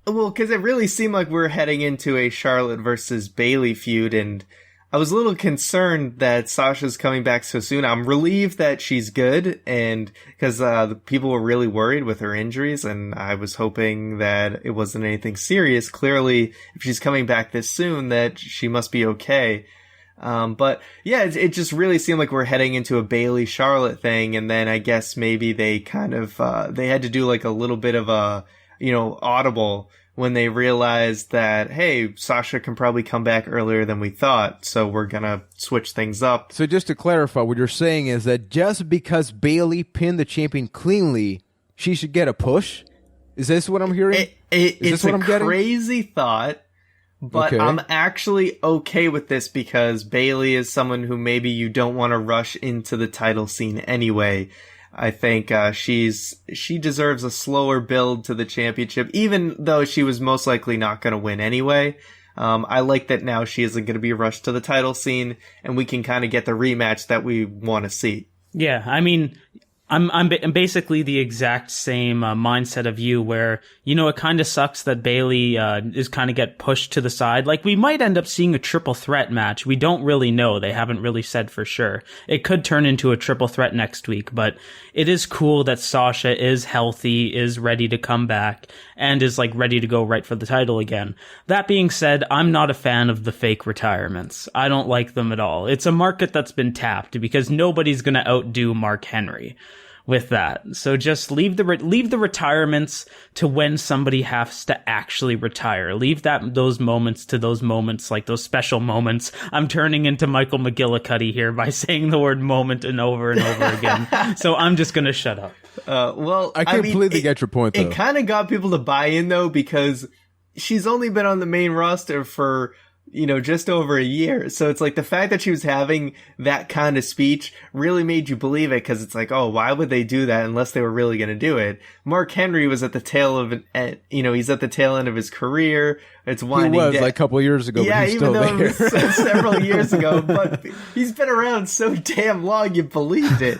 Well, because it really seemed like we're heading into a Charlotte versus Bailey feud, and I was a little concerned that Sasha's coming back so soon. I'm relieved that she's good, and because the people were really worried with her injuries, and I was hoping that it wasn't anything serious. Clearly, if she's coming back this soon, that she must be okay. But yeah, it just really seemed like we're heading into a Bailey Charlotte thing, and then I guess maybe they kind of they had to do like a little bit of a audible when they realized that, hey, Sasha can probably come back earlier than we thought, so we're gonna switch things up. So just to clarify, what you're saying is that just because Bailey pinned the champion cleanly, she should get a push? Is this what I'm hearing? It's a crazy thought, but okay. I'm actually okay with this because Bailey is someone who maybe you don't want to rush into the title scene anyway. I think she deserves a slower build to the championship, even though she was most likely not going to win anyway. I like that now she isn't going to be rushed to the title scene, and we can kind of get the rematch that we want to see. Yeah, I mean, I'm basically the exact same mindset of you, where, it kind of sucks that Bailey is kind of get pushed to the side. Like, we might end up seeing a triple threat match. We don't really know. They haven't really said for sure. It could turn into a triple threat next week, but it is cool that Sasha is healthy, is ready to come back, and is like ready to go right for the title again. That being said, I'm not a fan of the fake retirements. I don't like them at all. It's a market that's been tapped because nobody's going to outdo Mark Henry with that. So just leave the retirements to when somebody has to actually retire. Leave those moments to those moments, like those special moments. I'm turning into Michael McGillicuddy here by saying the word moment and over again. So I'm just gonna shut up. Well, I completely get your point, though. It kind of got people to buy in, though, because she's only been on the main roster for just over a year. So it's like the fact that she was having that kind of speech really made you believe it, because it's like, oh, why would they do that unless they were really going to do it? Mark Henry was at the tail of he's at the tail end of his career. It's winding down. He was like a couple of years ago, yeah, but he's even still though there. it was several years ago, but he's been around so damn long, you believed it.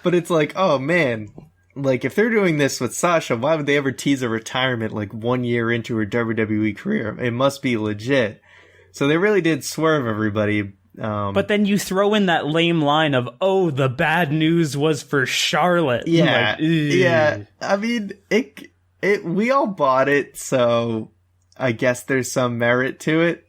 But it's like, oh man, like if they're doing this with Sasha, why would they ever tease a retirement like 1 year into her WWE career? It must be legit. So they really did swerve everybody. But then you throw in that lame line of, oh, the bad news was for Charlotte. Yeah. Yeah. I mean, we all bought it, so I guess there's some merit to it.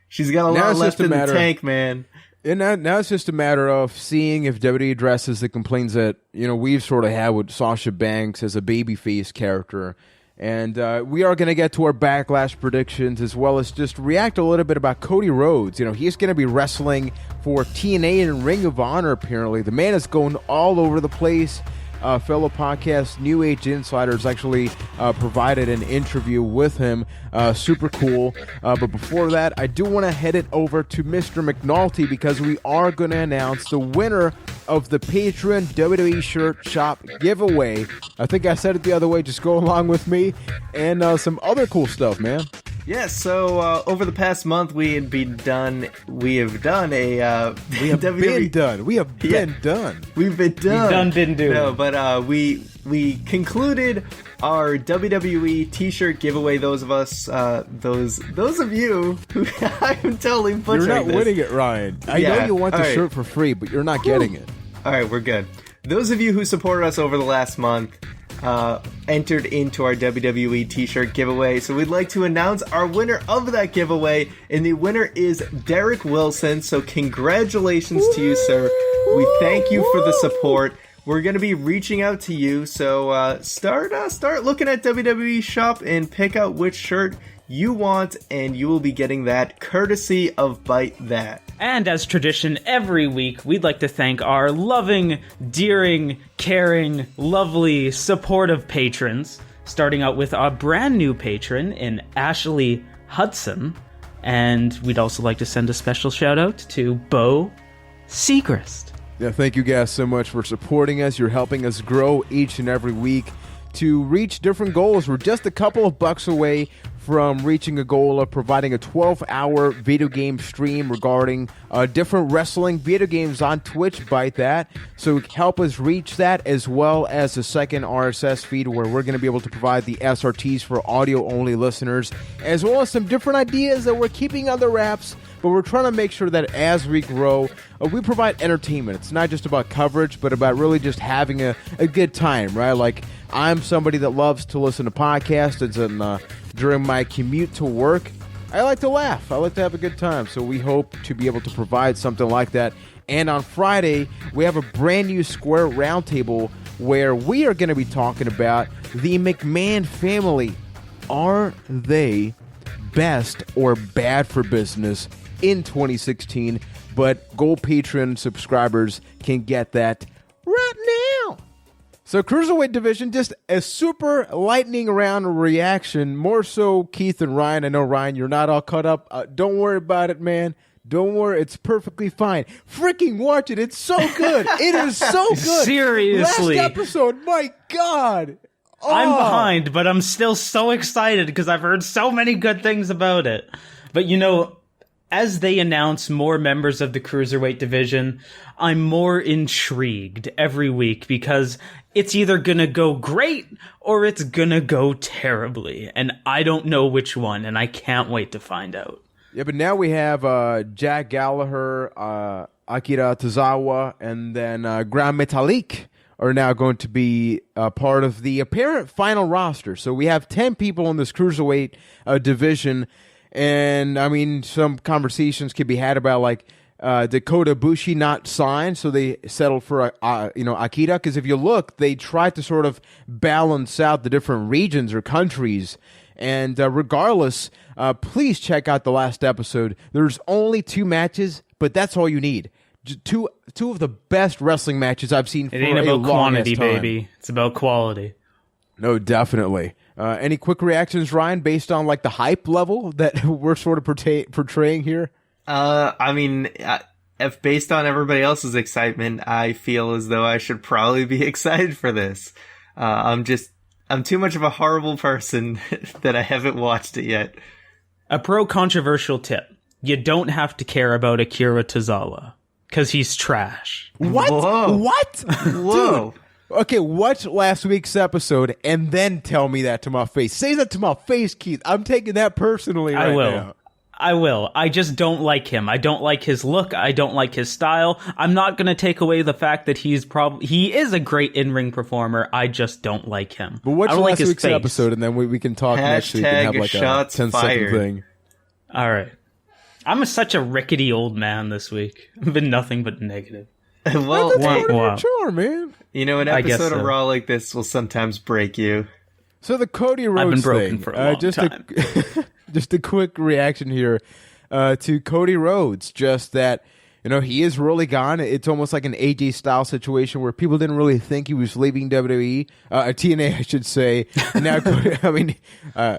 She's got a lot left in the tank, man. And now it's just a matter of seeing if WWE addresses the complaints that, we've sort of had with Sasha Banks as a babyface character. And we are going to get to our Backlash predictions, as well as just react a little bit about Cody Rhodes. He's going to be wrestling for TNA and Ring of Honor, apparently. The man is going all over the place. Fellow podcast New Age Insiders actually provided an interview with him. Super cool. But before that, I do want to head it over to Mr. McNulty, because we are going to announce the winner of the Patreon WWE shirt shop giveaway. I think I said it the other way. Just go along with me. And some other cool stuff, man. Yeah, so over the past month we have done a We've been done. No, but we concluded our WWE t-shirt giveaway. Those of us, those of you who I'm totally butchering this. You're not winning it, Ryan. I know you want the shirt for free, but you're not getting it. All right, we're good. Those of you who supported us over the last month entered into our WWE t-shirt giveaway. So we'd like to announce our winner of that giveaway, and the winner is Derek Wilson. So congratulations to you, sir. We thank you for the support. We're going to be reaching out to you, so start looking at WWE Shop and pick out which shirt you want, and you will be getting that courtesy of Byte That. And as tradition, every week, we'd like to thank our loving, dearing, caring, lovely, supportive patrons, starting out with our brand new patron in Ashley Hudson. And we'd also like to send a special shout out to Bo Segrist. Yeah, thank you guys so much for supporting us. You're helping us grow each and every week to reach different goals. We're just a couple of bucks away from reaching a goal of providing a 12-hour video game stream regarding different wrestling video games on Twitch, Byte That. So help us reach that, as well as a second RSS feed where we're going to be able to provide the SRTs for audio-only listeners, as well as some different ideas that we're keeping under wraps. But we're trying to make sure that as we grow, we provide entertainment. It's not just about coverage, but about really just having a good time, right? Like, I'm somebody that loves to listen to podcasts, and during my commute to work, I like to laugh. I like to have a good time. So we hope to be able to provide something like that. And on Friday, we have a brand new Square Roundtable where we are going to be talking about the McMahon family. Are they best or bad for business in 2016? But Gold Patreon subscribers can get that right now. So Cruiserweight division, just a super lightning round reaction. More so Keith and Ryan. I know, Ryan, you're not all caught up. Don't worry about it, man. Don't worry. It's perfectly fine. Freaking watch it. It's so good. It is so good. Seriously. Last episode, my God. Oh. I'm behind, but I'm still so excited because I've heard so many good things about it. But you know, as they announce more members of the Cruiserweight division, I'm more intrigued every week because it's either gonna go great or it's gonna go terribly. And I don't know which one, and I can't wait to find out. Yeah, but now we have Jack Gallagher, Akira Tozawa, and then Grand Metalik are now going to be part of the apparent final roster. So we have 10 people in this Cruiserweight division. And, I mean, some conversations could be had about, like, Dakota Bushi not signed, so they settled for, Akira. Because if you look, they tried to sort of balance out the different regions or countries. And regardless, please check out the last episode. There's only 2 matches, but that's all you need. Two of the best wrestling matches I've seen for a long time. It ain't about quantity, baby. It's about quality. No, definitely. Any quick reactions, Ryan, based on like the hype level that we're sort of portraying here? I mean, if based on everybody else's excitement, I feel as though I should probably be excited for this. I'm too much of a horrible person that I haven't watched it yet. A pro-controversial tip. You don't have to care about Akira Tozawa, because he's trash. What? Whoa. What? Whoa. Dude. Okay, watch last week's episode and then tell me that to my face. Say that to my face, Keith. I'm taking that personally right now. I will. I just don't like him. I don't like his look. I don't like his style. I'm not going to take away the fact that he is a great in-ring performer. I just don't like him. But watch I don't last like his week's face. episode and then we can talk next week and have like a 10-second thing. All right. I'm such a rickety old man this week. I've been nothing but negative. Well, that's part of your charm, man. You know, an episode of Raw like this will sometimes break you. So the Cody Rhodes I've been broken thing, for a long time. Just a quick reaction here to Cody Rhodes. Just that, you know, he is really gone. It's almost like an AJ Styles situation where people didn't really think he was leaving WWE, TNA, I should say. Now, Cody,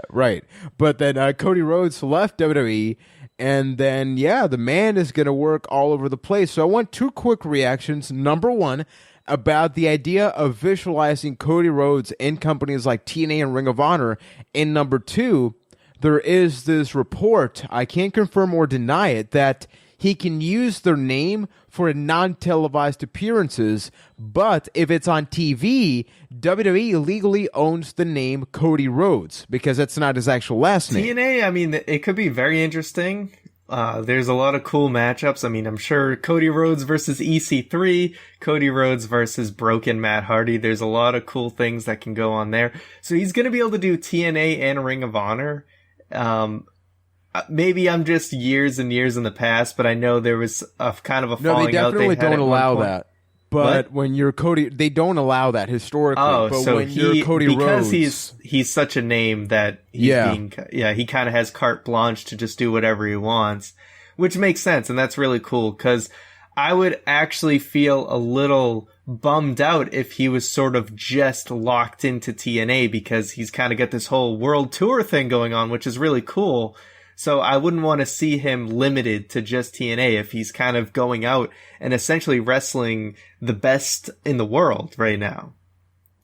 right. But then Cody Rhodes left WWE. And then, the man is going to work all over the place. So I want 2 quick reactions. Number 1, about the idea of visualizing Cody Rhodes in companies like TNA and Ring of Honor. And number 2, there is this report, I can't confirm or deny it, that he can use their name for non-televised appearances, but if it's on TV, WWE legally owns the name Cody Rhodes, because that's not his actual last name. TNA, I mean, it could be very interesting. There's a lot of cool matchups. I mean, I'm sure Cody Rhodes versus EC3, Cody Rhodes versus Broken Matt Hardy. There's a lot of cool things that can go on there. So he's going to be able to do TNA and Ring of Honor. Maybe I'm just years and years in the past, but I know there was a kind of a falling out. No, they definitely don't allow that. But what? when you're Cody, they don't allow that historically. Oh, but so when you're Cody because Rhodes, he's such a name that he kind of has carte blanche to just do whatever he wants, which makes sense, and that's really cool. Because I would actually feel a little bummed out if he was sort of just locked into TNA, because he's kind of got this whole world tour thing going on, which is really cool. So I wouldn't want to see him limited to just TNA if he's kind of going out and essentially wrestling the best in the world right now.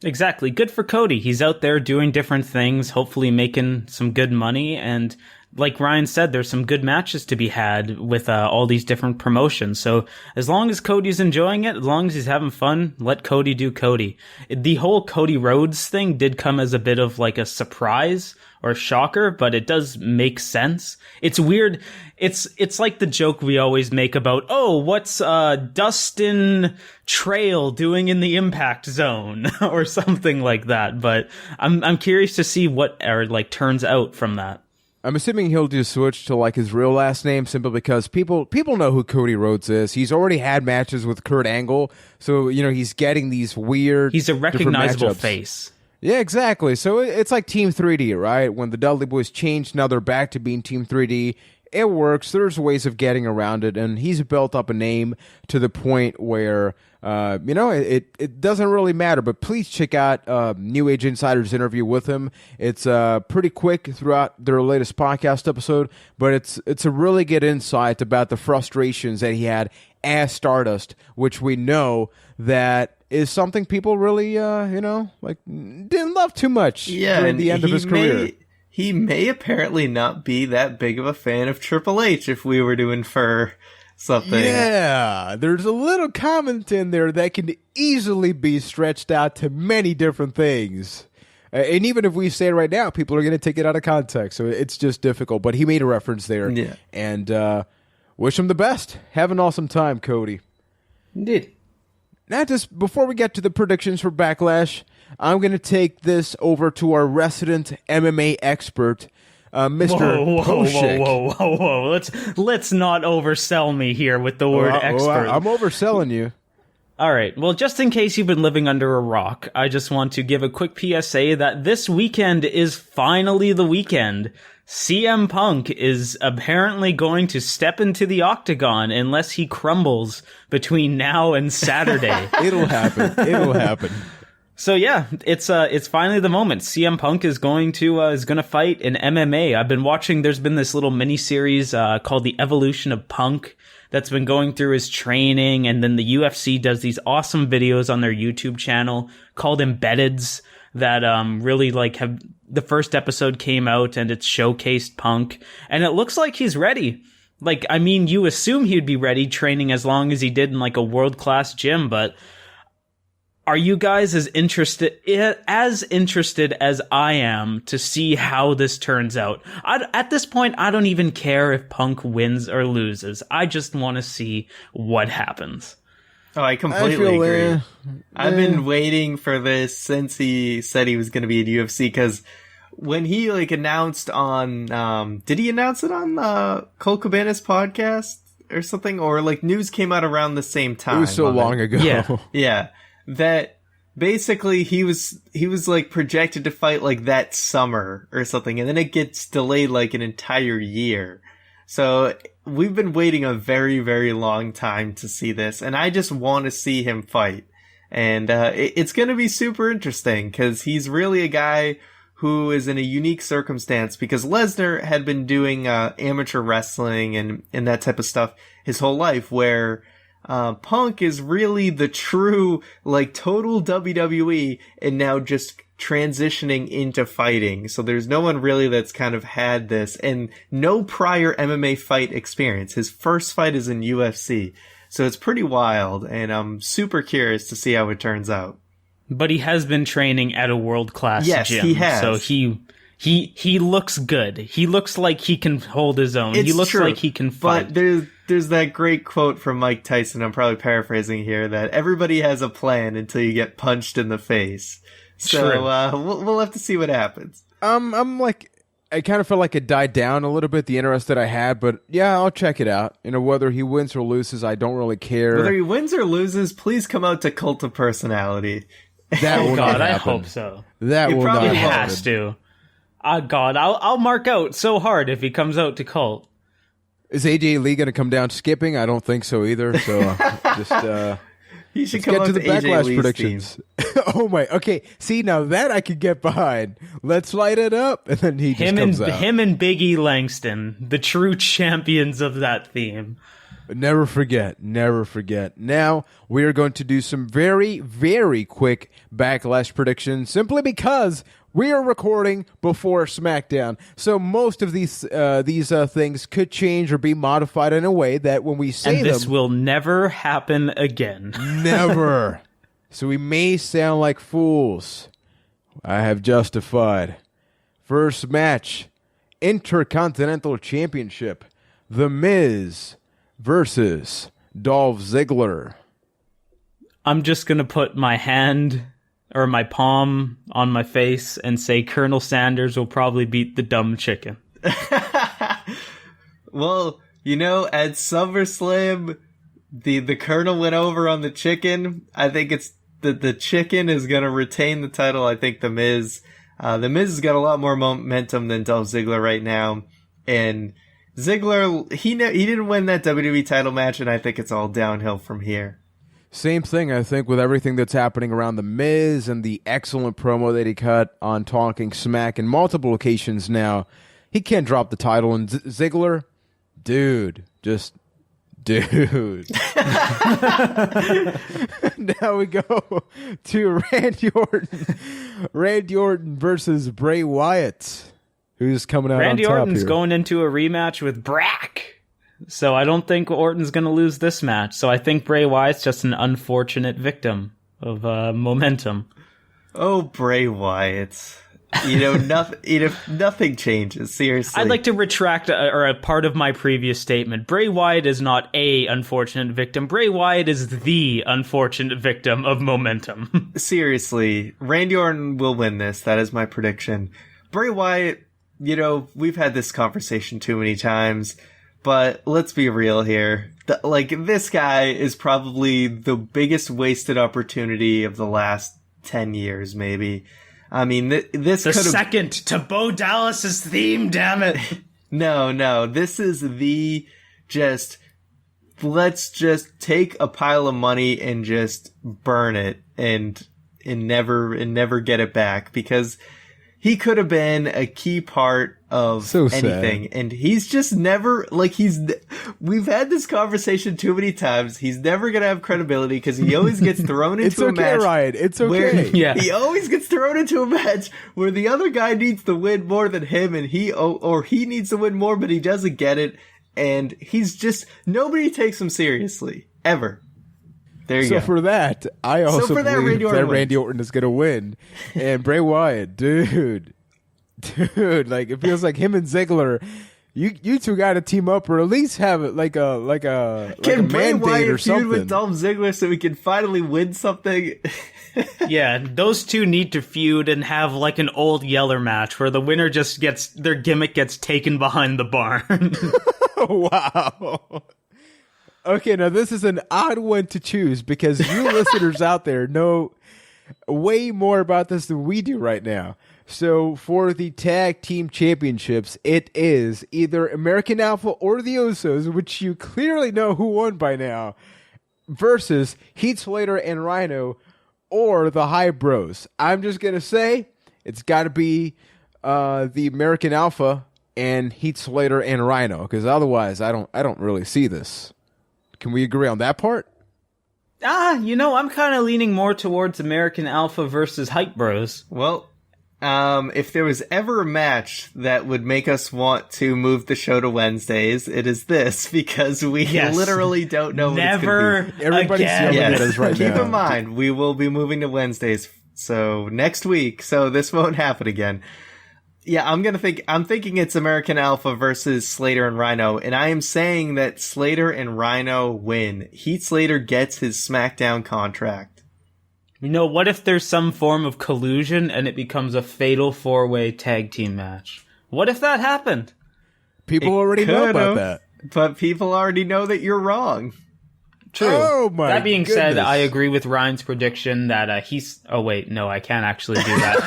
Exactly. Good for Cody. He's out there doing different things, hopefully making some good money. And like Ryan said, there's some good matches to be had with all these different promotions. So as long as Cody's enjoying it, as long as he's having fun, let Cody do Cody. The whole Cody Rhodes thing did come as a bit of like a surprise or shocker, but it does make sense. It's weird. It's like the joke we always make about, oh, what's Dustin Trail doing in the Impact Zone or something like that. But I'm curious to see what turns out from that. I'm assuming he'll just switch to like his real last name simply because people know who Cody Rhodes is. He's already had matches with Kurt Angle, so he's getting these weird. He's a recognizable face. Yeah, exactly. So it's like Team 3D, right? When the Dudley Boys changed, now they're back to being Team 3D. It works. There's ways of getting around it, and he's built up a name to the point where it doesn't really matter. But please check out New Age Insider's interview with him. It's pretty quick throughout their latest podcast episode, but it's a really good insight about the frustrations that he had as Stardust, which we know that is something people really didn't love too much during the end of his career. He may apparently not be that big of a fan of Triple H, if we were to infer something. Yeah, there's a little comment in there that can easily be stretched out to many different things. And even if we say it right now, people are going to take it out of context. So it's just difficult. But he made a reference there. Yeah. And wish him the best. Have an awesome time, Cody. Indeed. Now, just before we get to the predictions for Backlash, I'm going to take this over to our resident MMA expert, Mr. Poshik. Whoa. Let's not oversell me here with the word expert. I'm overselling you. All right. Well, just in case you've been living under a rock, I just want to give a quick PSA that this weekend is finally the weekend. CM Punk is apparently going to step into the octagon unless he crumbles between now and Saturday. It'll happen. So yeah, it's finally the moment. CM Punk is going to fight in MMA. I've been watching. There's been this little mini series called The Evolution of Punk that's been going through his training, and then the UFC does these awesome videos on their YouTube channel called Embeddeds that really have. The first episode came out and it's showcased Punk, and it looks like he's ready. You assume he'd be ready training as long as he did in a world-class gym, but are you guys as interested as I am to see how this turns out? At this point, I don't even care if Punk wins or loses. I just want to see what happens. Oh, I completely agree. I've been waiting for this since he said he was going to be at UFC, because when he announced on, did he announce it on Cole Cabana's podcast or something? Or news came out around the same time. It was so long ago. Yeah. Yeah. That basically he was projected to fight that summer or something, and then it gets delayed an entire year. So we've been waiting a very, very long time to see this, and I just want to see him fight. And it's going to be super interesting, because he's really a guy who is in a unique circumstance, because Lesnar had been doing amateur wrestling and that type of stuff his whole life, where Punk is really the true, total WWE, and now just transitioning into fighting. So there's no one really that's kind of had this, and no prior MMA fight experience. His first fight is in UFC. So it's pretty wild, and I'm super curious to see how it turns out. But he has been training at a world-class gym. Yes, he has. So he looks good. He looks like he can hold his own. He looks like he can fight. But there's that great quote from Mike Tyson, I'm probably paraphrasing here, that everybody has a plan until you get punched in the face. So we'll have to see what happens. I kind of felt like it died down a little bit, the interest that I had, but yeah, I'll check it out. Whether he wins or loses, I don't really care. Whether he wins or loses, please come out to Cult of Personality. That will not happen. I hope so. That will not happen. He has to. God, I'll mark out so hard if he comes out to Cult. Is AJ Lee going to come down skipping? I don't think so either. So just he should let's come get to the AJ Backlash Lee's predictions. Oh my! Okay, see now that I could get behind. Let's light it up, and then he just comes out. Him and Big E Langston, the true champions of that theme. Never forget. Never forget. Now, we are going to do some very, very quick Backlash predictions simply because we are recording before SmackDown. So most of these things could change or be modified in a way that when we say and this will never happen again. Never. So we may sound like fools. I have justified. First match, Intercontinental Championship, The Miz versus Dolph Ziggler. I'm just going to put my hand or my palm on my face and say Colonel Sanders will probably beat the dumb chicken. Well, you know, at SummerSlam, the Colonel went over on the chicken. I think it's the chicken is going to retain the title. I think The Miz has got a lot more momentum than Dolph Ziggler right now. And Ziggler, he didn't win that WWE title match, and I think it's all downhill from here. Same thing, I think, with everything that's happening around The Miz and the excellent promo that he cut on Talking Smack in multiple occasions now. He can't drop the title. And Ziggler, dude. Now we go to Randy Orton. Randy Orton versus Bray Wyatt. Who's coming out Randy on top Orton's here? going into a rematch with Brack. So I don't think Orton's going to lose this match. So I think Bray Wyatt's just an unfortunate victim of momentum. Oh, Bray Wyatt. Nothing changes, seriously. I'd like to retract a part of my previous statement. Bray Wyatt is not a unfortunate victim. Bray Wyatt is the unfortunate victim of momentum. Seriously, Randy Orton will win this. That is my prediction. Bray Wyatt, we've had this conversation too many times, but let's be real here. This guy is probably the biggest wasted opportunity of the last 10 years, maybe. I mean, this could have... second to Bo Dallas's theme, damn it. No. This is let's just take a pile of money and just burn it and never get it back, because he could have been a key part of anything. And he's just never, we've had this conversation too many times. He's never going to have credibility because he always gets thrown into a match. Ryan. It's okay. Yeah. He always gets thrown into a match where the other guy needs to win more than him, and he needs to win more, but he doesn't get it. And he's just, nobody takes him seriously. Ever. There you go. So for that, I also believe that Randy Orton is going to win. And Bray Wyatt, dude, it feels like him and Ziggler, you two got to team up, or at least have it like a Bray mandate or feud something with Dolph Ziggler so we can finally win something? Yeah, those two need to feud and have like an Old Yeller match where the winner just their gimmick gets taken behind the barn. Wow. Okay, now this is an odd one to choose because you listeners out there know way more about this than we do right now. So for the tag team championships, it is either American Alpha or the Usos, which you clearly know who won by now, versus Heath Slater and Rhino, or the High Bros. I'm just going to say it's got to be the American Alpha and Heath Slater and Rhino, because otherwise I don't really see this. Can we agree on that part? I'm kind of leaning more towards American Alpha versus Hype Bros. Well, if there was ever a match that would make us want to move the show to Wednesdays, it is this, because we literally don't know what it's going to be. Everybody's yelling at us right now. Keep in mind, we will be moving to Wednesdays, so next week, so this won't happen again. Yeah, I'm thinking it's American Alpha versus Slater and Rhino, and I am saying that Slater and Rhino win. Heath Slater gets his SmackDown contract. What if there's some form of collusion and it becomes a fatal 4-way tag team match? What if that happened? People already know about that. But people already know that you're wrong. True. Oh my That being goodness. said, I agree with Ryan's prediction that he's... Oh, wait, no, I can't actually do that.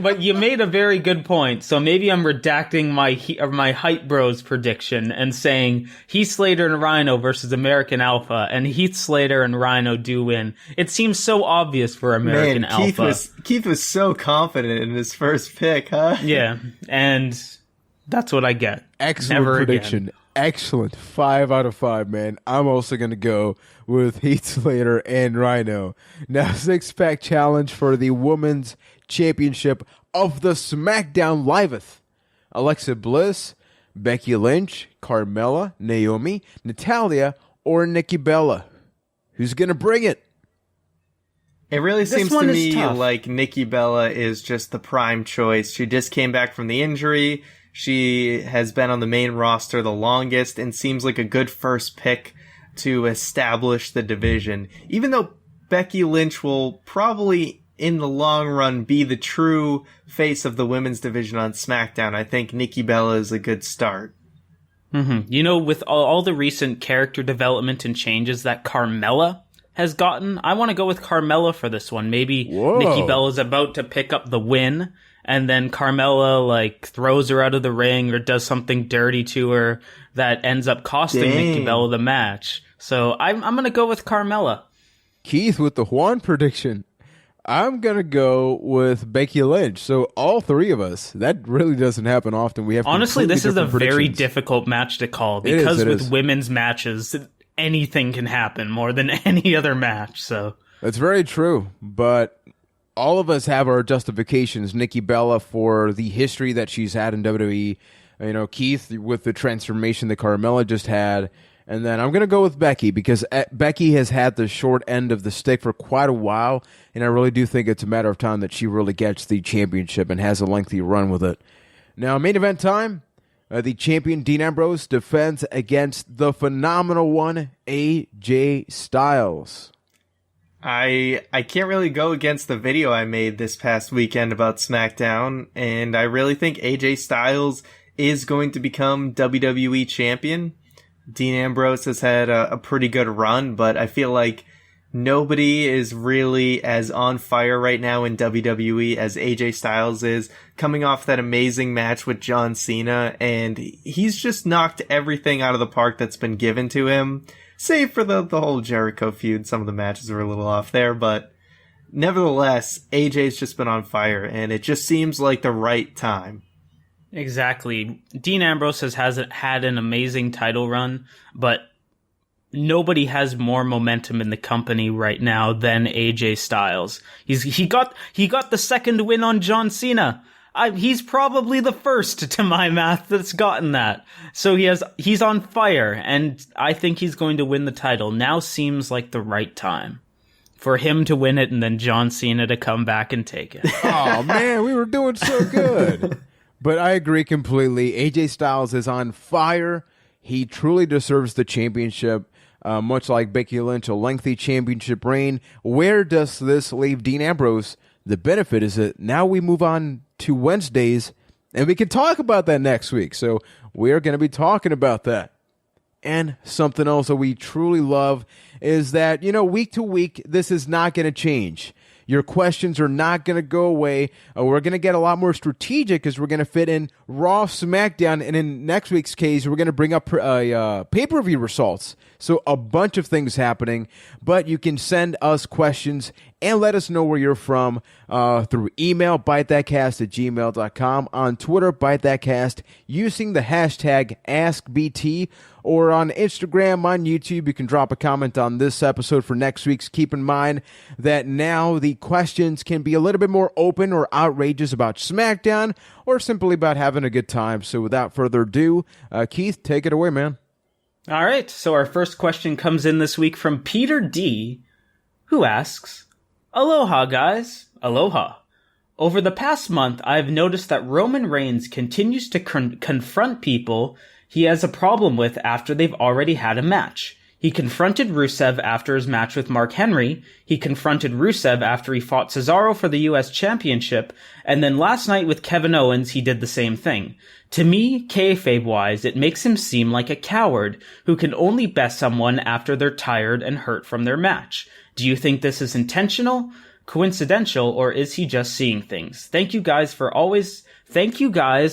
But you made a very good point, so maybe I'm redacting my Hype Bros prediction and saying Heath Slater and Rhino versus American Alpha, and Heath Slater and Rhino do win. It seems so obvious for American Alpha. Keith was so confident in his first pick, huh? Yeah, and that's what I get. Excellent Never prediction. Again. excellent. 5 out of 5, man. I'm also going to go with Heath Slater and Rhino. Now, 6-pack challenge for the Women's Championship of the SmackDown Liveth. Alexa Bliss, Becky Lynch, Carmella, Naomi, Natalya, or Nikki Bella. Who's going to bring it? It really seems to me like Nikki Bella is just the prime choice. She just came back from the injury. She has been on the main roster the longest and seems like a good first pick to establish the division. Even though Becky Lynch will probably, in the long run, be the true face of the women's division on SmackDown, I think Nikki Bella is a good start. Mm-hmm. You know, with all the recent character development and changes that Carmella has gotten, I want to go with Carmella for this one. Maybe Nikki Bella's about to pick up the win, and then Carmella, throws her out of the ring or does something dirty to her that ends up costing Nikki Bella the match. So I'm going to go with Carmella. Keith with the Juan prediction. I'm going to go with Becky Lynch. So all three of us, that really doesn't happen often. We have honestly, this is a very predictions. difficult match to call because with women's matches, anything can happen more than any other match. So that's very true. But all of us have our justifications. Nikki Bella for the history that she's had in WWE. You know, Keith with the transformation that Carmella just had. And then I'm going to go with Becky because Becky has had the short end of the stick for quite a while, and I really do think it's a matter of time that she really gets the championship and has a lengthy run with it. Now, main event time, the champion Dean Ambrose defends against the phenomenal one, AJ Styles. I can't really go against the video I made this past weekend about SmackDown, and I really think AJ Styles is going to become WWE champion. Dean Ambrose has had a pretty good run, but I feel like nobody is really as on fire right now in WWE as AJ Styles is, coming off that amazing match with John Cena, and he's just knocked everything out of the park that's been given to him, save for the whole Jericho feud. Some of the matches were a little off there, but nevertheless, AJ's just been on fire, and it just seems like the right time. Exactly. Dean Ambrose has had an amazing title run, but nobody has more momentum in the company right now than AJ Styles. He got the second win on John Cena. He's probably the first to my math that's gotten that. So he's on fire, and I think he's going to win the title. Now seems like the right time for him to win it and then John Cena to come back and take it. Oh man, we were doing so good. But I agree completely. AJ Styles is on fire. He truly deserves the championship, much like Becky Lynch, a lengthy championship reign. Where does this leave Dean Ambrose? The benefit is that now we move on to Wednesdays, and we can talk about that next week. So we're going to be talking about that. And something else that we truly love is that, week to week, this is not going to change. Your questions are not going to go away. We're going to get a lot more strategic because we're going to fit in Raw, SmackDown, and in next week's case, we're going to bring up pay-per-view results. So a bunch of things happening, but you can send us questions and let us know where you're from through email, bytethatcast@gmail.com, on Twitter, bytethatcast, using the hashtag AskBT, or on Instagram, on YouTube. You can drop a comment on this episode for next week's. Keep in mind that now the questions can be a little bit more open or outrageous about SmackDown or simply about having a good time. So without further ado, Keith, take it away, man. All right, so our first question comes in this week from Peter D., who asks, Aloha, guys. Aloha. Over the past month, I've noticed that Roman Reigns continues to confront people he has a problem with after they've already had a match. He confronted Rusev after his match with Mark Henry, he confronted Rusev after he fought Cesaro for the US Championship, and then last night with Kevin Owens he did the same thing. To me, kayfabe-wise, it makes him seem like a coward who can only best someone after they're tired and hurt from their match. Do you think this is intentional, coincidental, or is he just seeing things? Thank you guys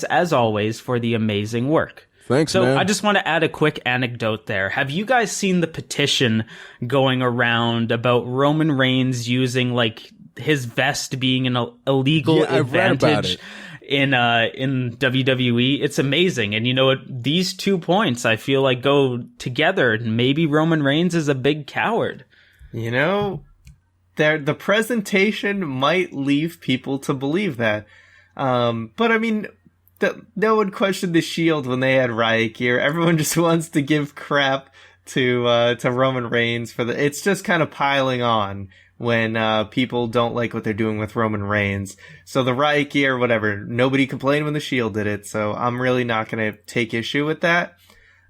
as always for the amazing work. Thanks, man. I just want to add a quick anecdote there. Have you guys seen the petition going around about Roman Reigns using his vest being an illegal advantage? I've read about it. in WWE. It's amazing. And you know what? These 2 points I feel like go together. Maybe Roman Reigns is a big coward. You know, the presentation might leave people to believe that. But I mean, no one questioned the Shield when they had riot gear. Everyone just wants to give crap to Roman Reigns it's just kind of piling on when people don't like what they're doing with Roman Reigns. So the riot gear, whatever, nobody complained when the Shield did it, so I'm really not going to take issue with that.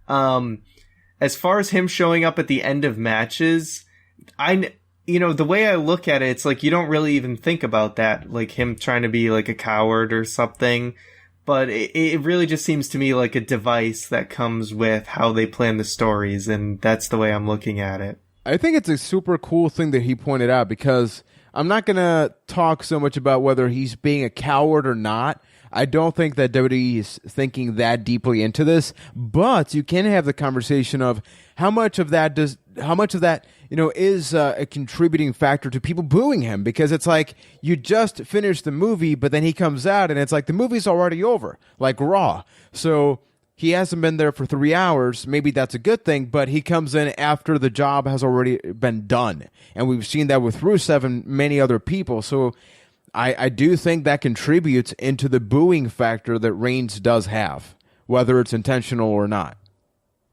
As far as him showing up at the end of matches, the way I look at it, it's like you don't really even think about that, like him trying to be like a coward or something. But it really just seems to me like a device that comes with how they plan the stories, and that's the way I'm looking at it. I think it's a super cool thing that he pointed out, because I'm not going to talk so much about whether he's being a coward or not. I don't think that WWE is thinking that deeply into this, but you can have the conversation of how much of that is a contributing factor to people booing him, because it's like you just finished the movie, but then he comes out and it's like the movie's already over, like Raw. So he hasn't been there for 3 hours. Maybe that's a good thing, but he comes in after the job has already been done. And we've seen that with Rusev and many other people. So I do think that contributes into the booing factor that Reigns does have, whether it's intentional or not.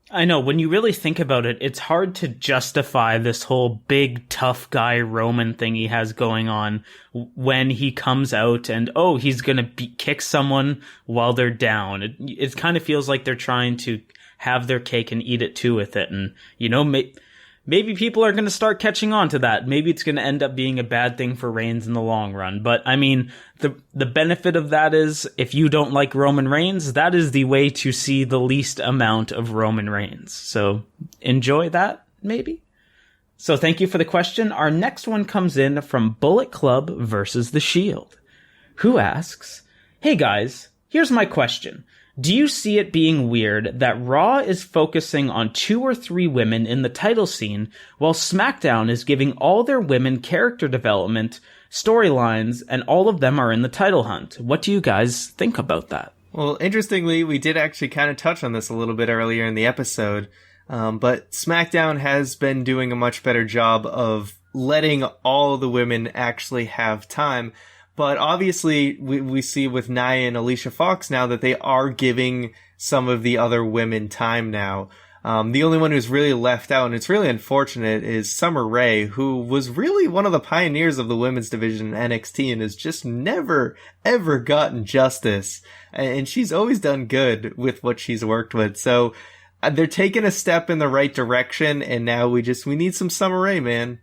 I know, when you really think about it, it's hard to justify this whole big, tough guy Roman thing he has going on when he comes out and, he's going to kick someone while they're down. It kind of feels like they're trying to have their cake and eat it too with it. And, maybe people are going to start catching on to that. Maybe it's going to end up being a bad thing for Reigns in the long run. But, I mean, the benefit of that is, if you don't like Roman Reigns, that is the way to see the least amount of Roman Reigns. So enjoy that, maybe. So thank you for the question. Our next one comes in from Bullet Club versus The Shield, who asks, "Hey guys, here's my question. Do you see it being weird that Raw is focusing on 2 or 3 women in the title scene, while SmackDown is giving all their women character development, storylines, and all of them are in the title hunt? What do you guys think about that?" Well, interestingly, we did actually kind of touch on this a little bit earlier in the episode, but SmackDown has been doing a much better job of letting all the women actually have time. But obviously, we see with Nia and Alicia Fox now that they are giving some of the other women time now. The only one who's really left out, and it's really unfortunate, is Summer Rae, who was really one of the pioneers of the women's division in NXT and has just never, ever gotten justice. And she's always done good with what she's worked with. So they're taking a step in the right direction, and now we need some Summer Rae, man.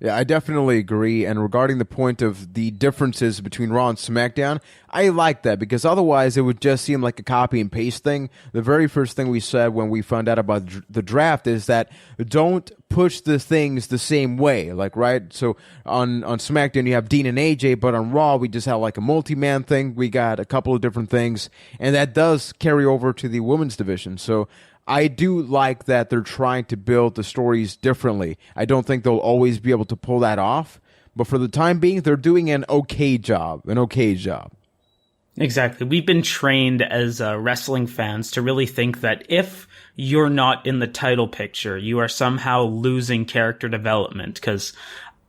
Yeah, I definitely agree. And regarding the point of the differences between Raw and SmackDown, I like that, because otherwise it would just seem like a copy and paste thing. The very first thing we said when we found out about the draft is that don't push the things the same way. Like, right? So on SmackDown, you have Dean and AJ, but on Raw, we just have like a multi-man thing. We got a couple of different things, and that does carry over to the women's division. So I do like that they're trying to build the stories differently. I don't think they'll always be able to pull that off, but for the time being, they're doing an okay job. Exactly. We've been trained as wrestling fans to really think that if you're not in the title picture, you are somehow losing character development, because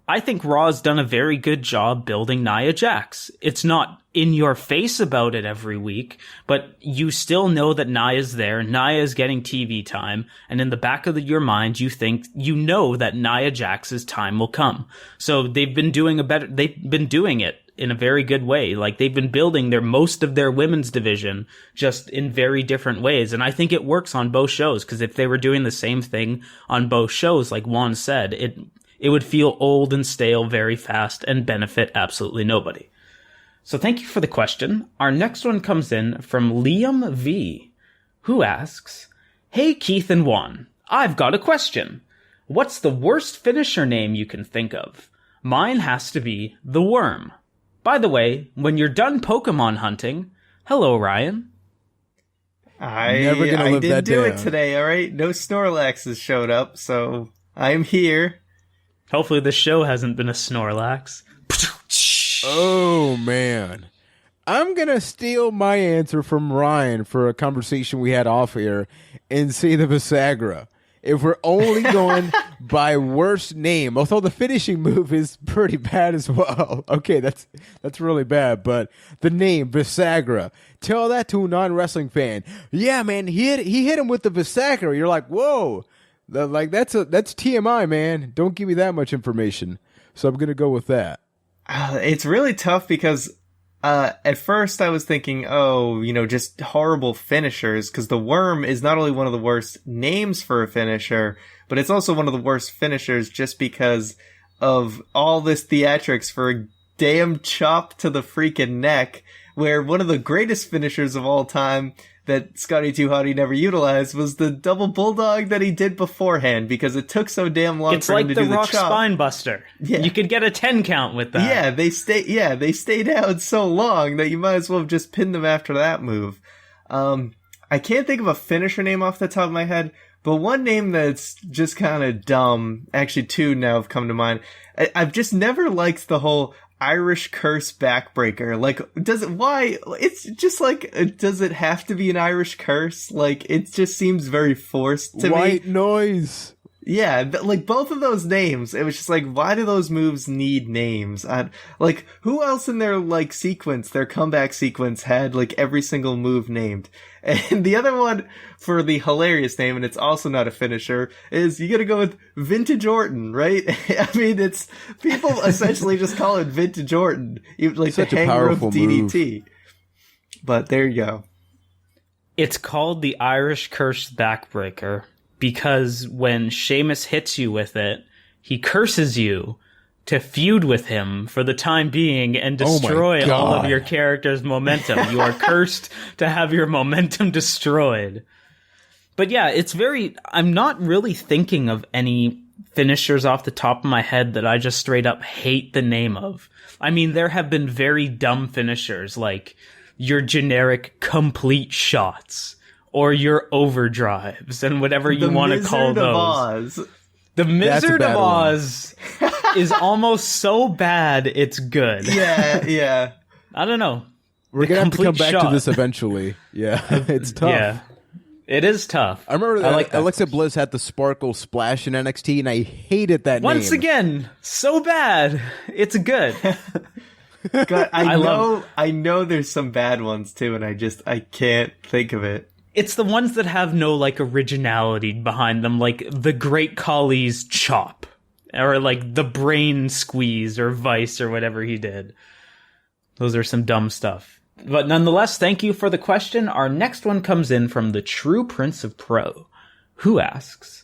I think Raw's done a very good job building Nia Jax. It's not in your face about it every week, but you still know that Nia's there. Nia is getting TV time, and in the back of your mind, you know that Nia Jax's time will come. So they've been doing it in a very good way. Like, they've been building most of their women's division just in very different ways. And I think it works on both shows, because if they were doing the same thing on both shows, like Juan said, it would feel old and stale very fast and benefit absolutely nobody. So thank you for the question. Our next one comes in from Liam V, who asks, "Hey Keith and Juan, I've got a question. What's the worst finisher name you can think of? Mine has to be The Worm. By the way, when you're done Pokemon hunting, hello Ryan." I didn't do it today, alright? No Snorlax has showed up, so I'm here. Hopefully the show hasn't been a Snorlax. Oh, man. I'm going to steal my answer from Ryan for a conversation we had off air and say the Visagra. If we're only going by worst name, although the finishing move is pretty bad as well. Okay, that's really bad, but the name, Visagra. Tell that to a non-wrestling fan. Yeah, man, he hit him with the Visagra. You're like, whoa. That's TMI, man. Don't give me that much information. So I'm going to go with that. It's really tough because at first I was thinking, just horrible finishers, because the Worm is not only one of the worst names for a finisher, but it's also one of the worst finishers just because of all this theatrics for a damn chop to the freaking neck, where one of the greatest finishers of all time that Scotty 2 Hotty never utilized was the double bulldog that he did beforehand, because it took so damn long for him to do the chop. It's like the Rock spine buster. Yeah. You could get a 10 count with that. Yeah, they stay down so long that you might as well have just pinned them after that move. I can't think of a finisher name off the top of my head, but one name that's just kind of dumb, actually two now have come to mind. I've just never liked the whole Irish curse backbreaker. Like, it's just like, does it have to be an Irish curse? Like, it just seems very forced to me. White noise. Yeah, like both of those names, it was just like, why do those moves need names? Like, who else in their their comeback sequence had like every single move named? And the other one for the hilarious name, and it's also not a finisher, is you gotta go with Vintage Orton, right? I mean, it's people essentially just call it Vintage Orton, like such the a hanger of powerful DDT. move. But there you go. It's called the Irish curse backbreaker because when Sheamus hits you with it, he curses you to feud with him for the time being and destroy all of your character's momentum. You are cursed to have your momentum destroyed. But yeah, I'm not really thinking of any finishers off the top of my head that I just straight up hate the name of. I mean, there have been very dumb finishers, like your generic complete shots or your overdrives and whatever you want to call those. The Mizzard of Oz is almost so bad it's good. Yeah. I don't know. We're going to have to come back to this eventually. Yeah, it's tough. Yeah, it is tough. I remember that Alexa Bliss had the Sparkle Splash in NXT, and I hated that name. Once again, so bad. It's good. God, I know there's some bad ones too, and I can't think of it. It's the ones that have no, originality behind them, like the Great Khali's chop, or the brain squeeze, or vice, or whatever he did. Those are some dumb stuff. But nonetheless, thank you for the question. Our next one comes in from the True Prince of Pro, who asks,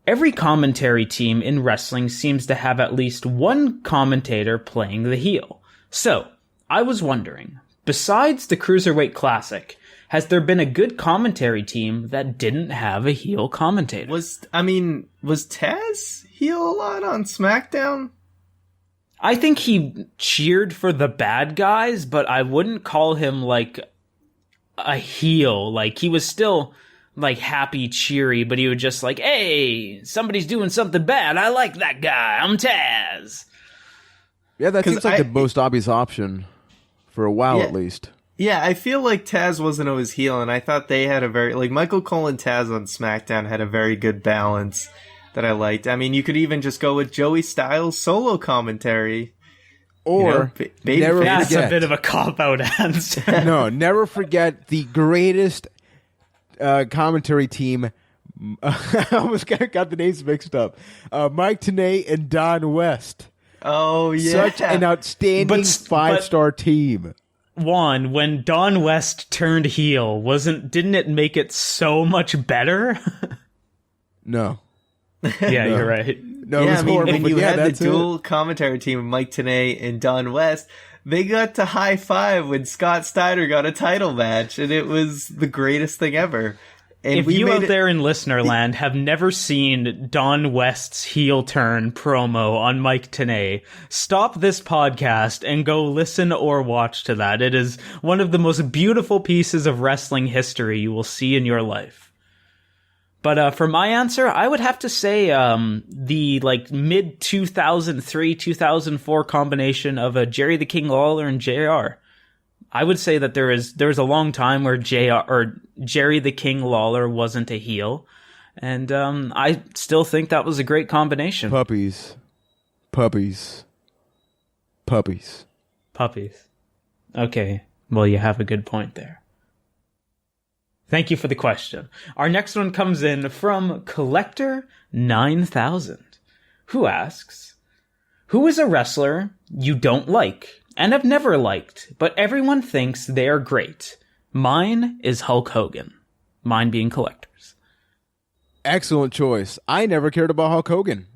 every commentary team in wrestling seems to have at least one commentator playing the heel. So, I was wondering, besides the Cruiserweight Classic, has there been a good commentary team that didn't have a heel commentator? Was Taz heel a lot on SmackDown? I think he cheered for the bad guys, but I wouldn't call him a heel. He was still happy, cheery, but he would just hey, somebody's doing something bad. I like that guy. I'm Taz. Yeah, that seems like the most obvious option for a while at least. Yeah, I feel like Taz wasn't always heel, and I thought they had a very... Michael Cole and Taz on SmackDown had a very good balance that I liked. I mean, you could even just go with Joey Styles' solo commentary. Or, that's a bit of a cop-out answer. No, never forget the greatest commentary team... I almost got the names mixed up. Mike Tenay and Don West. Oh, yeah. Such an outstanding five-star team. Juan, when Don West turned heel, didn't it make it so much better? No. Yeah, no. You're right. No, yeah, horrible, when you had the dual commentary team of Mike Tenay and Don West, they got to high five when Scott Steiner got a title match, and it was the greatest thing ever. And if you out there in listener land have never seen Don West's heel turn promo on Mike Tenay, stop this podcast and go listen or watch to that. It is one of the most beautiful pieces of wrestling history you will see in your life. But for my answer, I would have to say the mid 2003, 2004 combination of Jerry the King Lawler and JR. I would say that there was a long time where Jerry the King Lawler wasn't a heel, and I still think that was a great combination. Puppies. Okay, well, you have a good point there. Thank you for the question. Our next one comes in from Collector 9000, who asks, who is a wrestler you don't like and have never liked, but everyone thinks they are great? Mine is Hulk Hogan. Mine being Collector's. Excellent choice. I never cared about Hulk Hogan.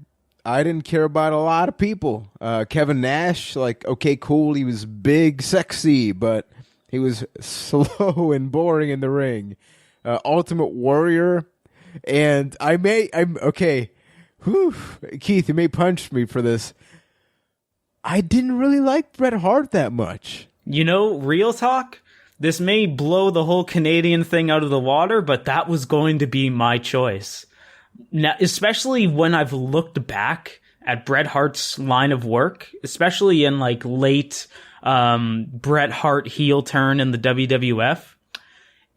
I didn't care about a lot of people. Kevin Nash, like, okay, cool. He was big, sexy, but he was slow and boring in the ring. Ultimate Warrior. And I'm okay. Whew. Keith, you may punch me for this. I didn't really like Bret Hart that much. You know, real talk, this may blow the whole Canadian thing out of the water, but that was going to be my choice. Now, especially when I've looked back at Bret Hart's line of work, especially in like late Bret Hart heel turn in the WWF,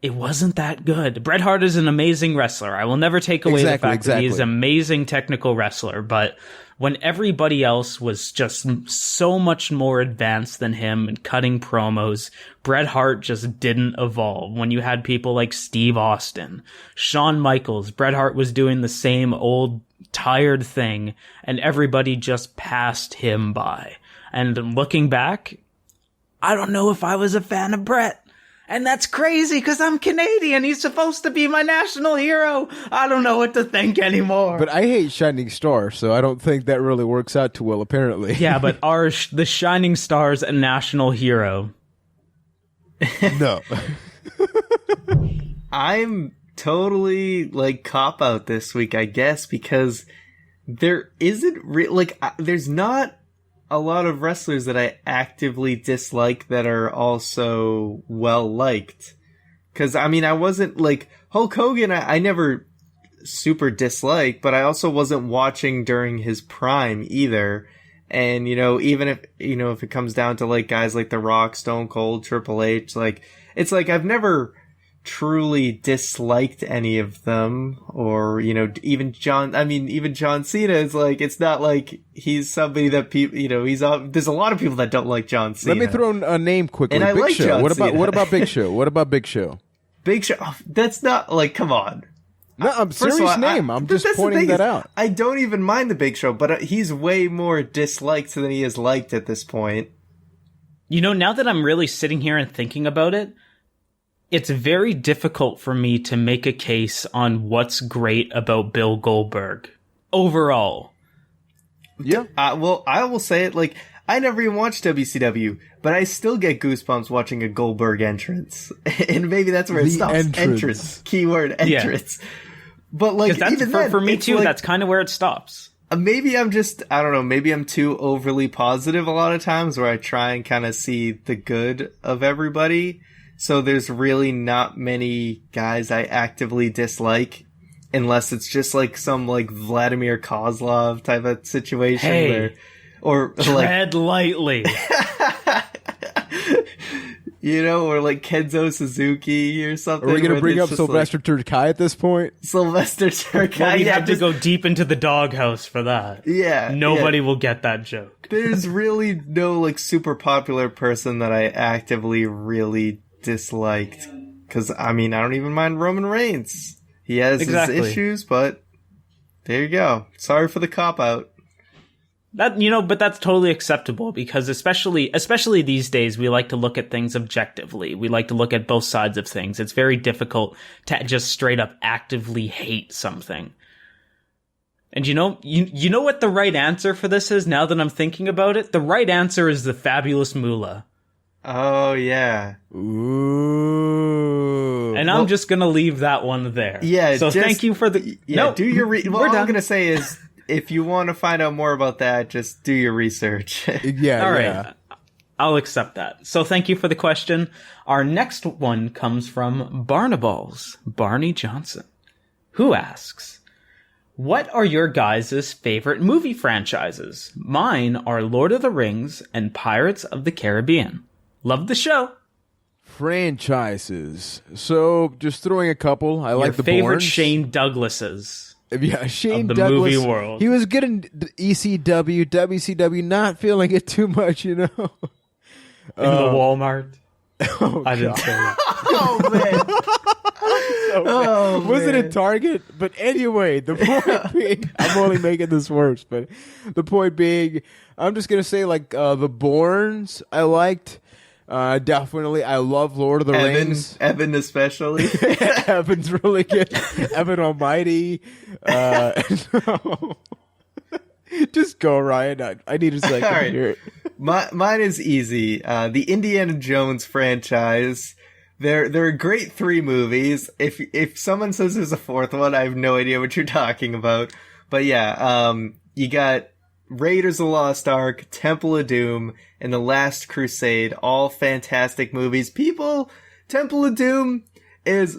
it wasn't that good. Bret Hart is an amazing wrestler. I will never take away the fact that he is an amazing technical wrestler, but when everybody else was just so much more advanced than him and cutting promos, Bret Hart just didn't evolve. When you had people like Steve Austin, Shawn Michaels, Bret Hart was doing the same old tired thing, and everybody just passed him by. And looking back, I don't know if I was a fan of Bret. And that's crazy because I'm Canadian. He's supposed to be my national hero. I don't know what to think anymore. But I hate Shining Star, so I don't think that really works out too well, apparently. Yeah, but the Shining Star's a national hero? No. I'm totally like cop out this week, I guess, because there isn't there's not a lot of wrestlers that I actively dislike that are also well liked. Because I mean, I wasn't like Hulk Hogan. I never super disliked, but I also wasn't watching during his prime either. And you know, even if if it comes down to like guys like The Rock, Stone Cold, Triple H, like it's like I've never truly disliked any of them, or even John Cena is like, it's not like he's somebody that people there's a lot of people that don't like John Cena. Let me throw a name quickly. And I Big like Show. John Cena. What about Big Show? What about Big Show? Big Show, that's not like, come on. No, I'm serious name. I'm just pointing that out. I don't even mind the Big Show, but he's way more disliked than he is liked at this point. Now that I'm really sitting here and thinking about it, it's very difficult for me to make a case on what's great about Bill Goldberg overall. Yeah. Well, I will say it, like, I never even watched WCW, but I still get goosebumps watching a Goldberg entrance. And maybe that's where it stops. Entrance. Keyword entrance. Yeah. But like, even for me too, like, that's kind of where it stops. Maybe I'm just, I don't know, maybe I'm too overly positive a lot of times where I try and kind of see the good of everybody. So there's really not many guys I actively dislike, unless it's just like some like Vladimir Kozlov type of situation. Hey, or tread lightly. Or like Kenzo Suzuki or something. Are we going to bring up Sylvester Terkay at this point? Sylvester Terkay. Well, we have to go deep into the doghouse for that. Yeah. Nobody will get that joke. There's really no like super popular person that I actively really disliked. Because, I mean, I don't even mind Roman Reigns. He has his issues, but there you go. Sorry for the cop-out. That but that's totally acceptable, because especially these days, we like to look at things objectively. We like to look at both sides of things. It's very difficult to just straight up actively hate something. And you know what the right answer for this is, now that I'm thinking about it? The right answer is the Fabulous Moolah. Oh, yeah. Ooh. And I'm just going to leave that one there. Yeah. So thank you for the... Yeah, no, do your... What I'm going to say is, if you want to find out more about that, just do your research. Yeah. All right. Yeah. I'll accept that. So thank you for the question. Our next one comes from Barnaballs, Barney Johnson, who asks, what are your guys' favorite movie franchises? Mine are Lord of the Rings and Pirates of the Caribbean. Love the show. franchises. So, just throwing a couple. I like the favorite Bournes. Shane Douglases. Yeah, Shane of the Douglas. movie world. He was good in ECW, WCW. Not feeling it too much, you know. In the Walmart. Oh, I didn't say that. Oh man. Oh, was it man. a Target? But anyway, the point being, I'm only making this worse, but the point being, I'm just going to say, like, the Bournes I liked. Definitely. I love Lord of the Rings. Evan especially. Evan's really good. Evan Almighty. No. Just go, Ryan. I need a second All right. here. Mine is easy. The Indiana Jones franchise. They're great 3 movies. If someone says there's a 4th one, I have no idea what you're talking about. But yeah, you got Raiders of the Lost Ark, Temple of Doom, and The Last Crusade. All fantastic movies. Temple of Doom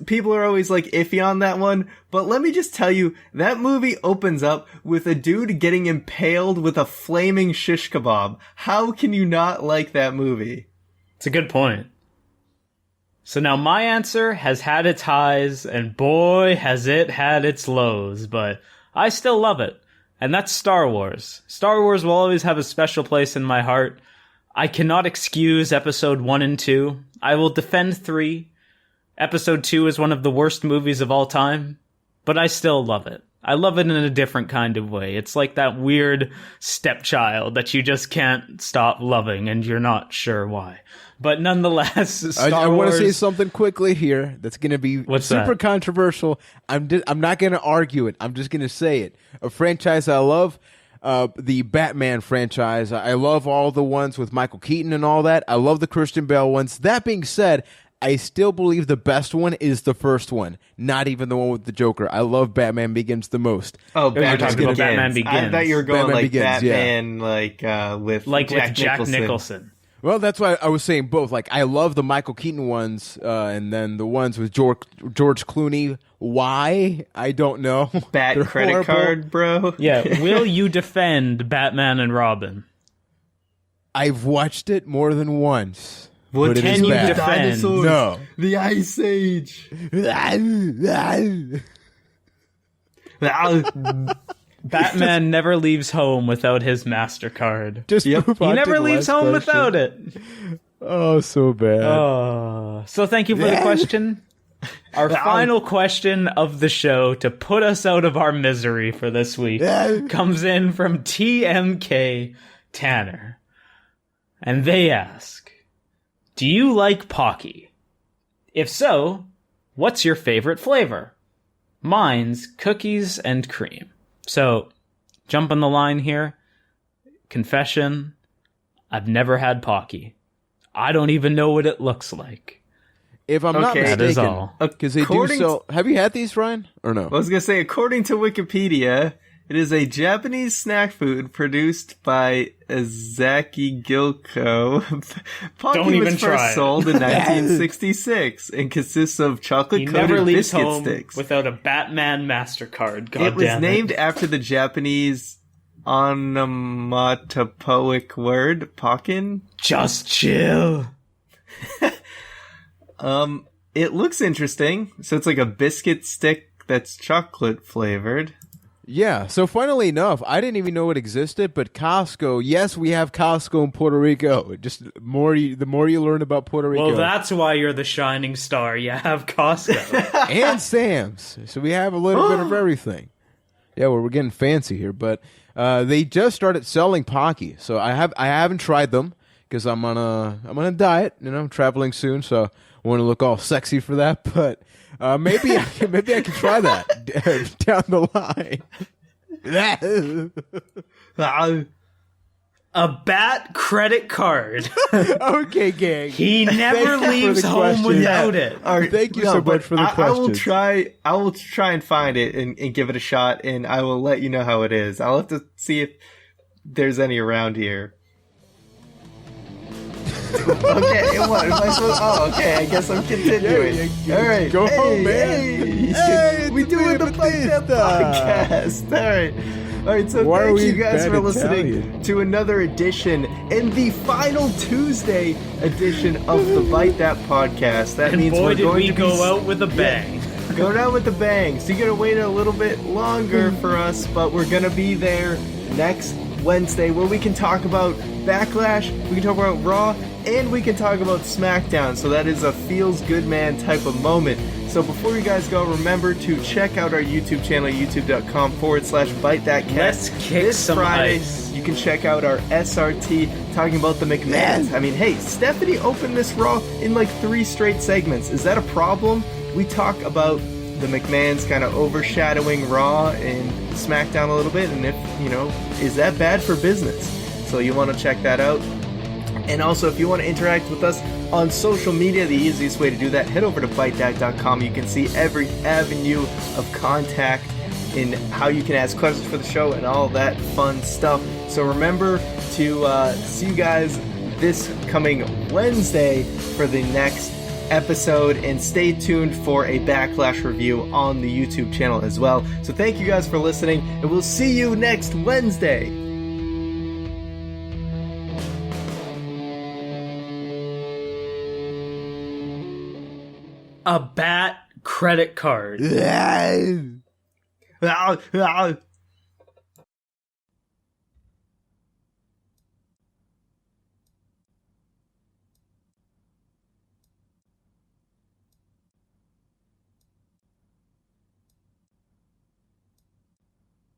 people are always like iffy on that one, but let me just tell you, that movie opens up with a dude getting impaled with a flaming shish kebab. How can you not like that movie? It's a good point. So now my answer has had its highs, and boy, has it had its lows, but I still love it. And that's Star Wars. Star Wars will always have a special place in my heart. I cannot excuse episode 1 and 2. I will defend 3. Episode 2 is one of the worst movies of all time, but I still love it. I love it in a different kind of way. It's like that weird stepchild that you just can't stop loving, and you're not sure why. But nonetheless, I want to say something quickly here that's going to be super controversial. I'm not going to argue it. I'm just going to say it. A franchise I love, the Batman franchise. I love all the ones with Michael Keaton and all that. I love the Christian Bale ones. That being said, I still believe the best one is the first one, not even the one with the Joker. I love Batman Begins the most. Oh, Batman Begins. Batman Begins. I thought you were going Batman like Begins, Batman, with Jack Nicholson. Well, that's why I was saying both. Like, I love the Michael Keaton ones, and then the ones with George Clooney. Why? I don't know. Bat They're credit horrible. card, bro. Yeah, will you defend Batman and Robin? I've watched it more than onse. What but can you bad. defend? Dinosaurs. No. The Ice Age. Batman never leaves home without his MasterCard. Just move on He never to the leaves last home question. without it. Oh, so bad. So thank you for the question. Our final question of the show to put us out of our misery for this week comes in from TMK Tanner. And they ask, do you like Pocky? If so, what's your favorite flavor? Mine's cookies and cream. So, jump on the line here. Confession, I've never had Pocky. I don't even know what it looks like. If I'm not mistaken, that is all. because they do sell. Have you had these, Ryan, or no? I was gonna say, according to Wikipedia, it is a Japanese snack food produced by Zaki Gilko. Pocky Don't even was try first it. sold in 1966 and consists of He chocolate-coated never leaves biscuit home sticks. without a Batman MasterCard. God It was damn named after the Japanese onomatopoeic word, Pokin. Just chill. It looks interesting. So it's like a biscuit stick that's chocolate flavored. Yeah, so funnily enough, I didn't even know it existed, but Costco, yes, we have Costco in Puerto Rico. Just the more you learn about Puerto Rico. Well, that's why you're the shining star. You have Costco. and Sam's. So we have a little bit of everything. Yeah, well, we're getting fancy here, but they just started selling Pocky. So I haven't tried them because I'm on a diet, I'm traveling soon, so I want to look all sexy for that, but maybe I can try that down the line. A Bat credit card. Okay, gang. He never leaves home without it. All right, thank you so much for the question. I will try and find it and give it a shot, and I will let you know how it is. I'll have to see if there's any around here. Okay, what am I supposed? Oh, okay. I guess I'm continuing. All right, go home, man. Hey, we doing the Byte That podcast. All right. right, so Why are thank we you guys bad for listening Italian? to another edition and the final Tuesday edition of the Byte That podcast. That And means boy, we're did going we to be go out with a bang. Go down with the bang. So you're going to wait a little bit longer for us, but we're going to be there next Wednesday where we can talk about Backlash, we can talk about Raw, and we can talk about SmackDown. So that is a feels good man type of moment. So before you guys go, remember to check out our YouTube channel, youtube.com/Byte That Cass. Let's kick This some Friday, ice. you can check out our SRT talking about the McMahons. I mean, hey, Stephanie opened this Raw in like 3 straight segments. Is that a problem? We talk about the McMahons kind of overshadowing Raw and SmackDown a little bit, and if, is that bad for business? So you want to check that out. And also, if you want to interact with us on social media, the easiest way to do that, head over to bytethat.com. You can see every avenue of contact in how you can ask questions for the show and all that fun stuff. So remember to see you guys this coming Wednesday for the next episode, and stay tuned for a Backlash review on the YouTube channel as well. So thank you guys for listening, and we'll see you next Wednesday. A bat credit card. Ah, ah.